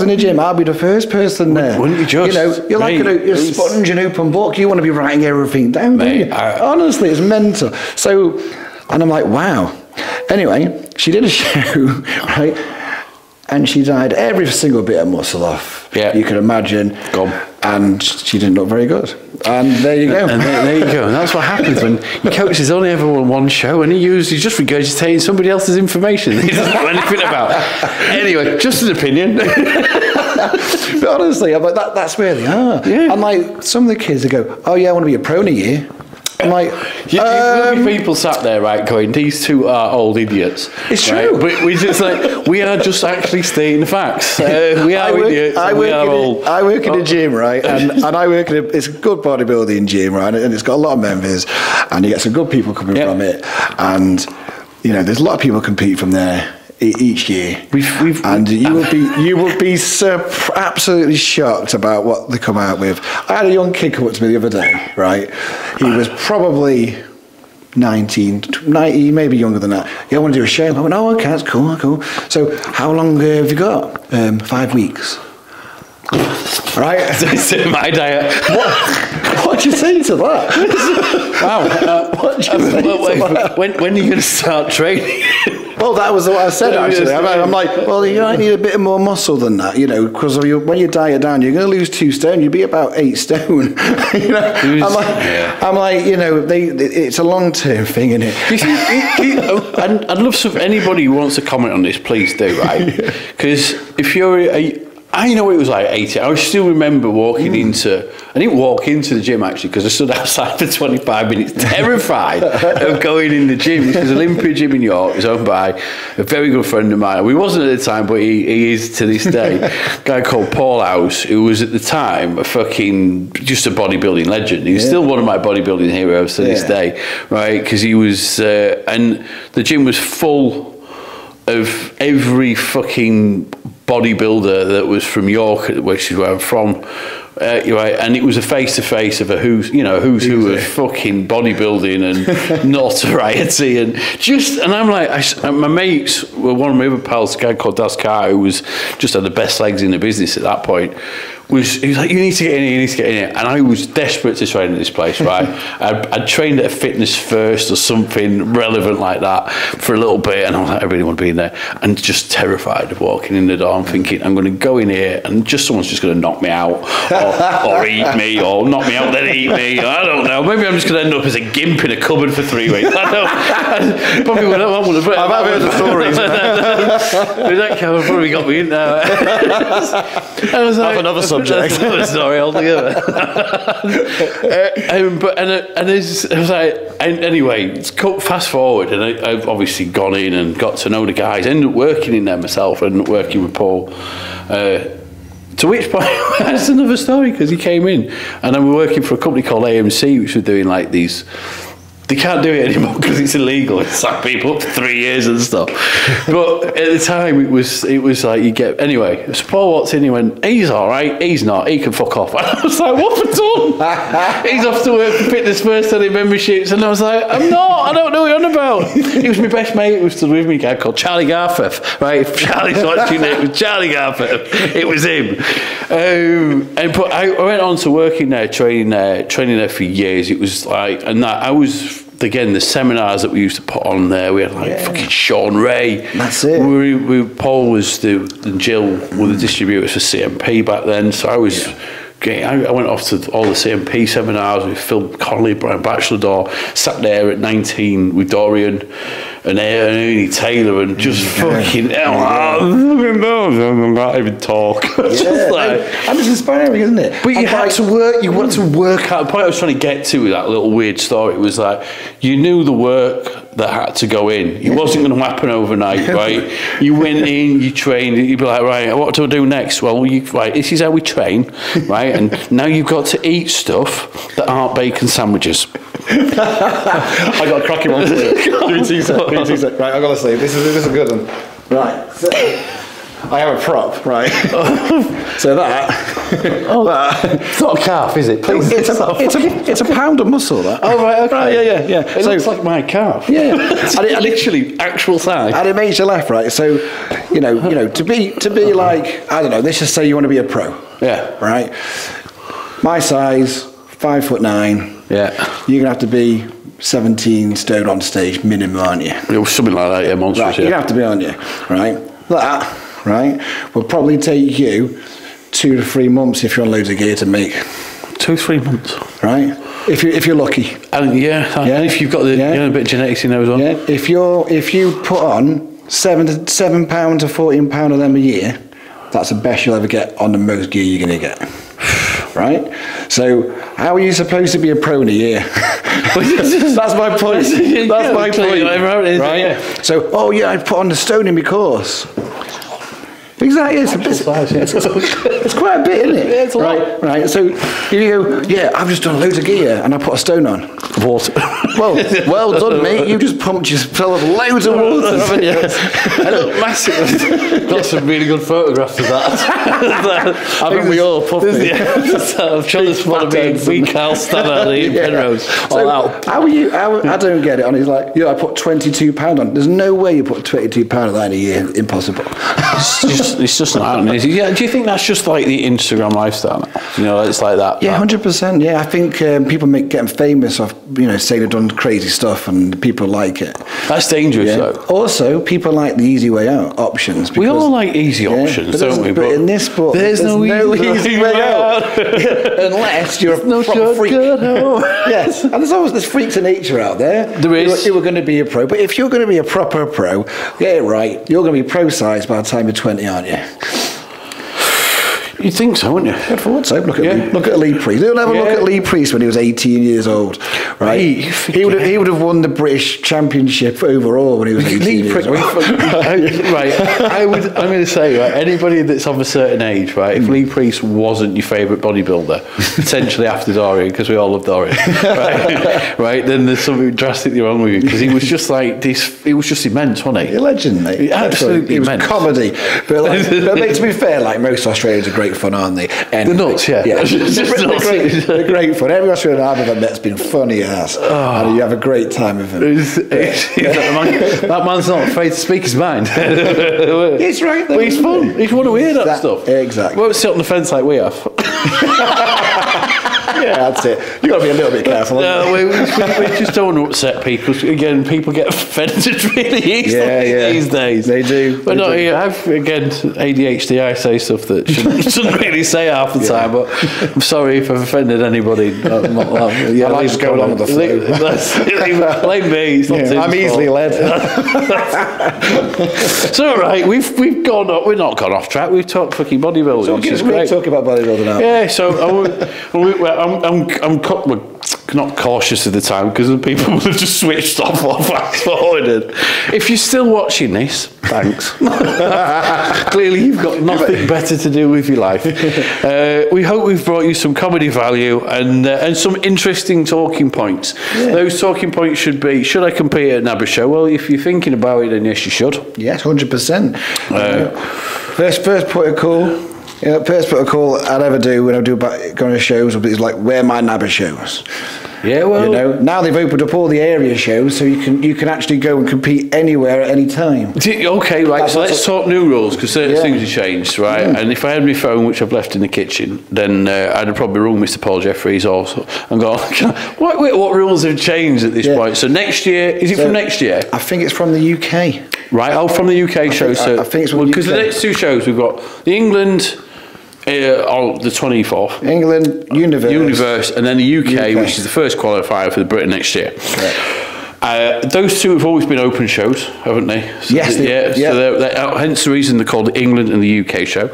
in a gym, I'd be the first person there. Wouldn't you just? You're like a sponge and open book. You want to be writing everything down, don't you? Honestly, it's mental. So, and I'm like, wow. Anyway, she did a show, right? And she dyed every single bit of muscle off. Yeah. You could imagine. And she didn't look very good. And there you go. And there you go. And that's what happens when your coach has only ever won one show and he's just regurgitating somebody else's information that he doesn't know anything about. Anyway, just an opinion. But honestly, I'm like, that's where they are. Yeah. And like some of the kids, they go, oh yeah, I want to be a pro in a year. I'm like, people sat there, right, going, these two are old idiots. It's true. But we are just actually stating the facts. We are idiots. I work in a gym, right? And I work in it's a good bodybuilding gym, right? And it's got a lot of members, and you get some good people coming from it. And there's a lot of people compete from there each year, and you will be absolutely shocked about what they come out with. I had a young kid come up to me the other day, right? He was probably 19, 90, maybe younger than that. Yeah, I want to do a show. I went, oh, okay, that's cool, cool. So how long have you got? 5 weeks. Right? It's my diet. What do you say to that? Wow. What do you say to that? When are you going to start training? Well, that was what I said, actually. I'm like, well, you might need a bit more muscle than that, you know, because when you diet down, you're going to lose 2 stone. You'll be about 8 stone. You know, I'm like, you know, it's a long-term thing, isn't it? I'd love if anybody who wants to comment on this, please do, right? Because if you're I know what it was like 80. I still remember walking into, I didn't walk into the gym actually because I stood outside for 25 minutes terrified of going in the gym. This was Olympia Gym in York. It was owned by a very good friend of mine. We wasn't at the time, but he is to this day. A guy called Paul House, who was at the time just a bodybuilding legend. He's still one of my bodybuilding heroes to this day, right? Because he was, and the gym was full of every fucking bodybuilder that was from York, which is where I'm from, right? And it was a face-to-face of a who's who of fucking bodybuilding and notoriety and I'm like, my mates were one of my other pals, a guy called Das Carr, who was just had the best legs in the business at that point. He was like, you need to get in here, you need to get in here. And I was desperate to train at this place, right? I'd trained at a Fitness First or something relevant like that for a little bit, and I was like, I really want to be in there. And just terrified of walking in the door and thinking, I'm going to go in here and someone's just going to knock me out or eat me, or knock me out then eat me. I don't know. Maybe I'm just going to end up as a gimp in a cupboard for 3 weeks. I don't probably wouldn't want one. I've heard the stories. With that camera probably got me in there. I was like, another subject. That's another story altogether. I was like, anyway, fast forward, and I've obviously gone in and got to know the guys. Ended up working in there myself. Ended up working with Paul. To which point, that's another story because he came in, and then we're working for a company called AMC, which were doing like these. They can't do it anymore because it's illegal. It's like people up for 3 years and stuff. But at the time, it was like you get anyway. So Paul walked in. He went, "He's all right. He's not. He can fuck off." And I was like, "What for done? He's off to work for Fitness First on memberships." And I was like, "I'm not. I don't know what you're on about." He was my best mate. Who was still with me. A guy called Charlie Garforth. Right? If Charlie's watching it, it was Charlie Garforth. It was him. But I went on to working there, training there for years. It was like, and that I was. Again, the seminars that we used to put on there, we had like fucking Sean Ray. That's it. Paul was and Jill were the distributors for CMP back then. So I was, I went off to all the CMP seminars with Phil Connolly, Brian Batchelor, sat there at 19 with Dorian and Ernie Taylor and just fucking I can't even talk. Just like, and it's inspiring, isn't it? But you had to work. You had to work out. The point I was trying to get to with that little weird story was like you knew the work that had to go in. It wasn't going to happen overnight, right? You went in, you trained. You'd be like, right, what do I do next? Well, right, this is how we train, right? And now you've got to eat stuff that aren't bacon sandwiches. I got a cracking one. Give me 2 seconds. Right, I gotta say, this is a good one. Right, so I have a prop, right? So it's not a calf, is it? Please, it's a pound of muscle. That. Oh right, okay. Right, yeah. It looks like my calf. Yeah, and it literally actual size. And it makes you laugh, right? So, you know, to be like, I don't know. Let's just say you want to be a pro. Yeah. Right. My size, 5'9". Yeah. You're gonna have to be 17 stone on stage minimum, aren't you? It was something like that, yeah, monstrous. Right, you're gonna have to be, aren't you? Right. That, right, will probably take you 2 to 3 months if you're on loads of gear to make. 2 to 3 months. Right. If you're lucky. And and if you've got the a bit of genetics in there as well. Yeah. If you put on 7 pound to 14 pound of them a year, that's the best you'll ever get on the most gear you're gonna get. Right? So how are you supposed to be a pro in a year? That's my point. That's my point. Right? Yeah. So, I put on the stone in my course. Exactly. It's quite a bit, isn't it? Yeah, it's a lot. Right. So you go, I've just done loads of gear and I put a stone on. water. Well done, mate. You just pumped yourself with loads of water, haven't you? I look massive. Got some really good photographs of that. Haven't we all, puppy? I'm trying to spot me and we Carl stand out in Penrose. So how are you? I don't get it. And he's like, I put £22 on. There's no way you put £22 on that in a year. Impossible. It's just not happening. Yeah. Do you think that's just like the Instagram lifestyle? It's like that. Yeah, 100%. Yeah, I think people getting famous off, saying they've done crazy stuff and people like it. That's dangerous, though. Also, people like the easy way out options. We all like easy options, don't we? But in this sport, there's no easy way out. Unless you're a proper freak. Yes, and there's freaks of nature out there. There is. You were going to be a pro, but if you're going to be a proper pro, get it right, you're going to be pro-sized by the time you're 20, aren't you? You'd think so, wouldn't you? I thought so. Look at Lee Priest. Don't have a look at Lee Priest when he was 18 years old, right? He would have won the British Championship overall when he was 18 years old. Right. I'm going to say, right, anybody that's of a certain age, right, if Lee Priest wasn't your favourite bodybuilder, potentially after Dorian, because we all love Dorian, right, then there's something drastically wrong with you, because he was just like this. He was just immense, wasn't he? A legend, mate. Absolutely immense. He was comedy. But to be fair, like most Australians are great fun, aren't they? Anyway, the nuts, yeah. They're great fun. Every Australian I've ever met's been funny as. And you have a great time with him. That man's not afraid to speak his mind. He's right, though. But he's fun. He's want to hear that stuff. Exactly. Won't sit on the fence like we have. Yeah, that's it. You've got to be a little bit careful. No, we just don't want to upset people. Again, people get offended really easily these days. They do. But I've, again, ADHD, I say stuff that shouldn't really say half the time, but I'm sorry if I've offended anybody. I just go along with the flow. Blame me. It's not I'm easily led. So, right, we've gone up. We're not gone off track. We've talked fucking bodybuilding. We're talking about bodybuilding now. Yeah, so I'm not cautious of the time because the people will have just switched off or fast forwarded. If you're still watching this, thanks. Clearly you've got nothing better to do with your life. We hope we've brought you some comedy value and some interesting talking points. Yeah. Those talking points should be, should I compete at NABBA show? Well, if you're thinking about it, then yes, you should. Yes, 100%. First protocol. Yeah, first protocol I'd ever do when I do going to shows is like, where my NABBA shows. Yeah, well, now they've opened up all the area shows, so you can actually go and compete anywhere at any time. Okay, right. So let's talk new rules because certain things have changed, right? And if I had my phone, which I've left in the kitchen, then I'd have probably rung Mr. Paul Jeffries also and go, what rules have changed at this point? So next year, is it from next year? I think it's from the UK. Right. Oh, from the UK shows. So I think it's from the UK. Because the next two shows we've got the England. On the 24th. England, Universe. And then the UK, which is the first qualifier for the Britain next year. Those two have always been open shows, haven't they? So yes. So hence the reason they're called the England and the UK show.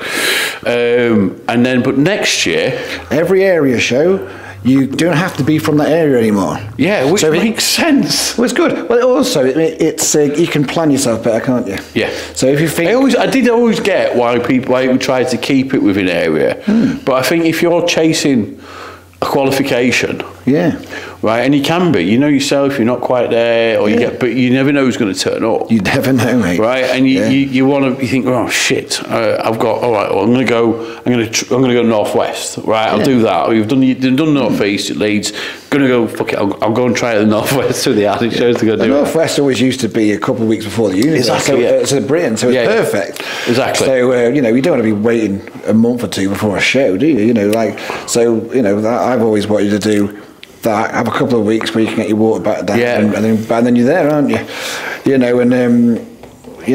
But next year... Every area show... You don't have to be from that area anymore. Yeah, which makes sense. Well, it's good. Well, also, it's you can plan yourself better, can't you? Yeah. So if you think... I did always get why we try to keep it within area. But I think if you're chasing a qualification... Yeah. Right, and you can be. You know yourself, you're not quite there, or but you never know who's going to turn up. You never know, mate. Right, and you think, oh shit, I've got. All right, well, I'm going to go northwest. Right, I'll do that. You've done northeast at Leeds. Going to go. Fuck it, I'll go and try the northwest through the attic shows to go do it. Northwest always used to be a couple of weeks before the Universe. Exactly. So Britain, so it's perfect. Exactly. So you don't want to be waiting a month or two before a show, do you? That I've always wanted to do. That have a couple of weeks where you can get your water back down, and then you're there, aren't you?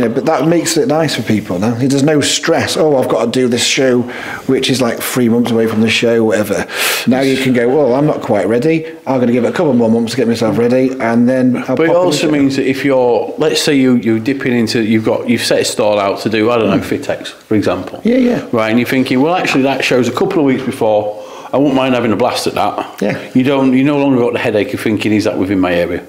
But that makes it nice for people now. There's no stress. Oh, I've got to do this show, which is like 3 months away from the show, whatever. Now you can go, well, I'm not quite ready. I'm going to give it a couple more months to get myself ready, and then. But it also means that if you're, let's say you're dipping into, you've set a stall out to do, I don't know, Fitex, for example. Yeah. Right, and you're thinking, well, actually, that show's a couple of weeks before. I wouldn't mind having a blast at that. Yeah. You no longer got the headache of thinking, is that within my area?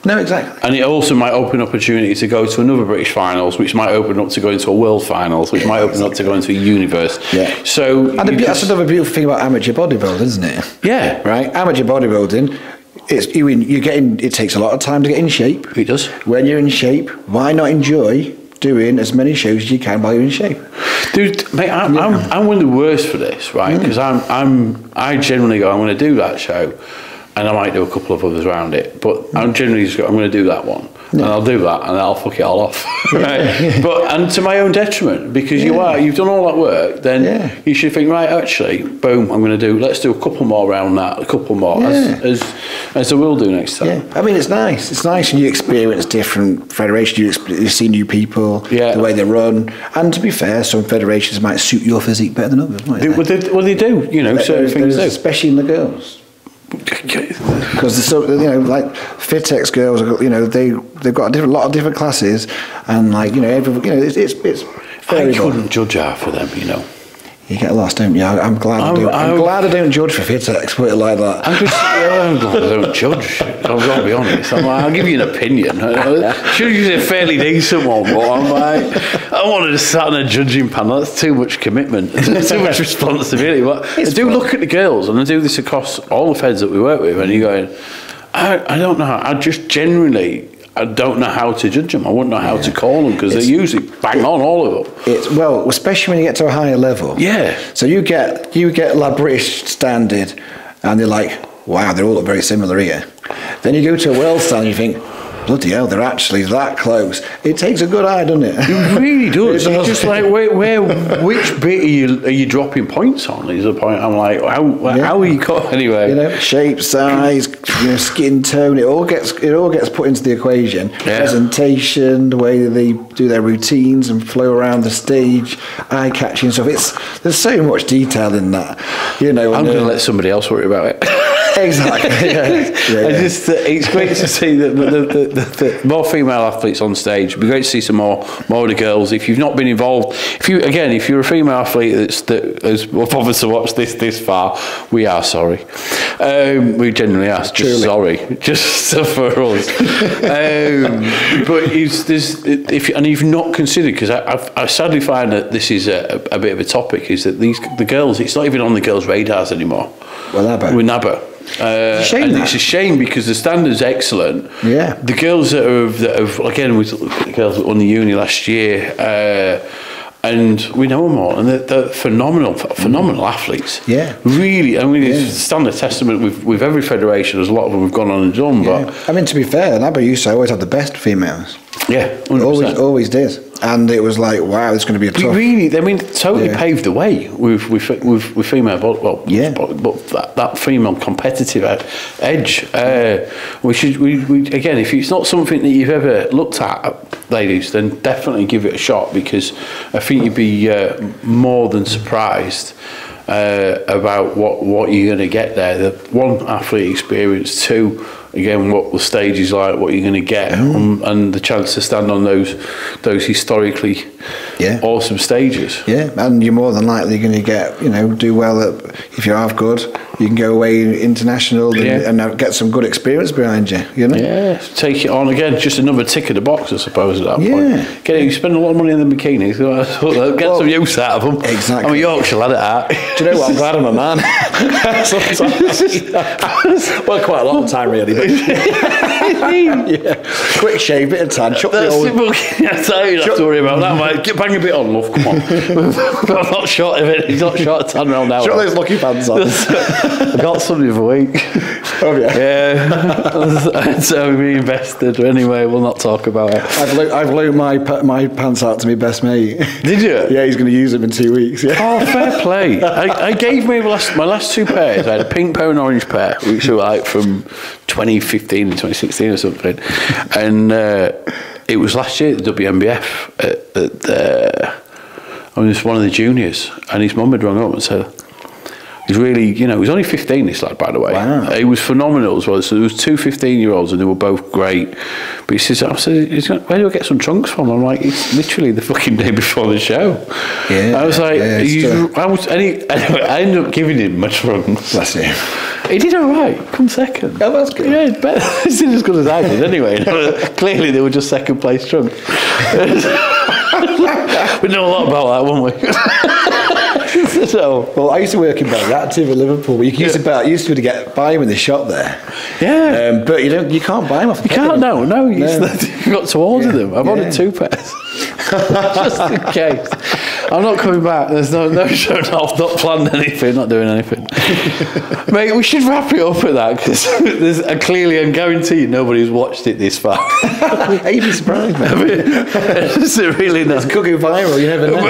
No, exactly. And it also might open opportunity to go to another British finals, which might open up to go into a world finals, which might open up to go into a Universe. Yeah. So that's another beautiful thing about amateur bodybuilding, isn't it? Yeah. Right? Amateur bodybuilding, it takes a lot of time to get in shape. It does. When you're in shape, why not enjoy doing as many shows as you can while you're in shape? Dude, mate, I'm one of the worst for this, right? Because I generally go, I'm going to do that show, and I might do a couple of others around it, but I'm generally just go, I'm going to do that one, and I'll do that, and I'll fuck it all off, right? But and to my own detriment, because you've done all that work, then you should think, right, actually, boom, let's do a couple more around that, a couple more, as I will do next time. Yeah, I mean, it's nice. It's nice when you experience different federations. You see new people, the way they run, and to be fair, some federations might suit your physique better than others. Might they? Well, they do. You know, certain things do, especially in the girls. Because like Fitex girls, they've got a lot of different classes, and like it's I couldn't judge half of them, you know. You get lost, don't you? I'm glad I don't judge for Fitex, put it like that. I'm glad I don't judge. I've got to be honest. I'll give you an opinion. Should use a fairly decent one, but I'm like, I wanted to sit on a judging panel. That's too much commitment, too much responsibility. But I do look at the girls, and I do this across all the feds that we work with, and you're going, I don't know. I don't know how to judge them. I wouldn't know how to call them, because they're usually bang on, all of them. Well, especially when you get to a higher level. Yeah. So you get La British standard, and they're like, wow, they all look very similar here. Then you go to a world standard, and you think, bloody hell, they're actually that close. It takes a good eye, doesn't it? It really does. It's just like, which bit are you dropping points on? Is the point? I'm like, how are you cut anyway? Shape, size, skin tone. It all gets put into the equation. Yeah. Presentation, the way that they do their routines and flow around the stage, eye catching stuff. There's so much detail in that. I'm going to let somebody else worry about it. Exactly. It's great to see the more female athletes on stage. It'd be great to see some more of the girls. If you've not been involved, if you're a female athlete that has bothered to watch this far, we are sorry. We genuinely are just sorry, just for us. But if you've not considered, because I sadly find that this is a bit of a topic, is that the girls, it's not even on the girls' radars anymore. Well, NABBA. With NABBA. It's a shame, because the standard's excellent. Yeah. The girls that have again, we looked at the girls that won the uni last year, and we know them all, and they're phenomenal athletes. Yeah. Really, I mean, it's standard testament with every federation. There's a lot of them have gone on and done. Yeah. But I mean, to be fair, NABBA used to always have the best females. Yeah, 100%. Always did. And it was like, wow, it's going to be a tough... Totally paved the way with female, but that female competitive edge. Again, if it's not something that you've ever looked at, ladies, then definitely give it a shot, because I think you'd be more than surprised about what you're going to get there. One, athlete experience. Two, again, what the stage is like, what you're going to get, and the chance to stand on those historically awesome stages. Yeah, and you're more than likely going to get, do well if you're half good. You can go away international and get some good experience behind you. Yeah, take it on again. Just another tick of the box, I suppose. At that point, you spend a lot of money on the bikinis. Get some use out of them. Exactly. I'm a Yorkshire lad at that. Do you know what? I'm glad I'm a man. Well, quite a lot of time, really. Quick shave, bit of tan. I tell you, you don't have to worry about that, mate. Bang a bit on, love. Come on. I'm not short of it. He's not short of tan round now. Shut those lucky pants on. I got some the other week. Oh yeah. Yeah. So we invested. Anyway, we'll not talk about it. I've loaned my pants out to my best mate. Did you? Yeah, he's going to use them in 2 weeks. Yeah. Oh, fair play. I gave my last two pairs. I had a pink pair and orange pair, which were like from 2015 and 2016 or something, and it was last year at the WNBF. I was one of the juniors, and his mum had rung up and said, he's really, he was only 15, this lad, by the way. Wow. He was phenomenal as well. So there was two 15-year-olds, and they were both great. But he says, where do I get some trunks from? I'm like, it's literally the fucking day before the show. Yeah. I was like, anyway, I ended up giving him my trunks. Bless him. He did all right, come second. Oh, that's good. Yeah, he did as good as I did anyway. Clearly, they were just second place trunks. We know a lot about that, won't we? So, well, I used to work in Very Active in Liverpool. You used to get buy them in the shop there. Yeah, but you can't buy them off. You can't. No. You've got to order them. I've ordered 2 pairs. Just in case. I'm not coming back. There's no show. I've not planned anything. Not doing anything. Mate, we should wrap it up at that because there's clearly, I guarantee you, nobody's watched it this far. You'd be surprised, man. Is it really not? It's cooking viral. You never know.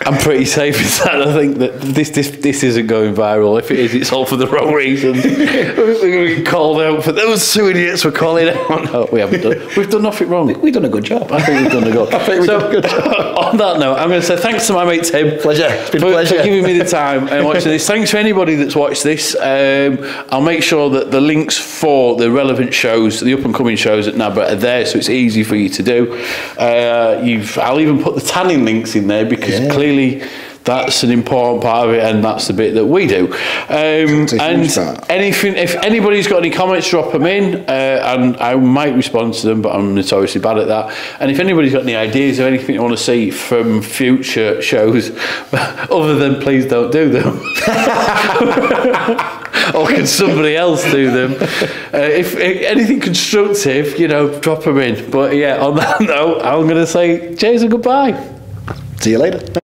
I'm pretty safe in that. I think that this isn't going viral. If it is, it's all for the wrong reasons. We're going to get called out for those 2 idiots we're calling out. No, we haven't done. We've done nothing wrong. We've done a good job. I think we've done a good job. On that note, I'm going to say thanks to my mate Tim. Pleasure. It's been a pleasure. For giving me the time and watching this. Thanks for anybody that's watched this. I'll make sure that the links for the relevant shows, the up and coming shows at NABBA are there, so it's easy for you to do. I'll even put the tanning links in there because clearly that's an important part of it, and that's the bit that we do. And anything, if anybody's got any comments, drop them in, and I might respond to them, but I'm notoriously bad at that. And if anybody's got any ideas or anything you want to see from future shows, other than please don't do them, or can somebody else do them? If anything constructive, drop them in. But yeah, on that note, I'm going to say cheers and goodbye. See you later.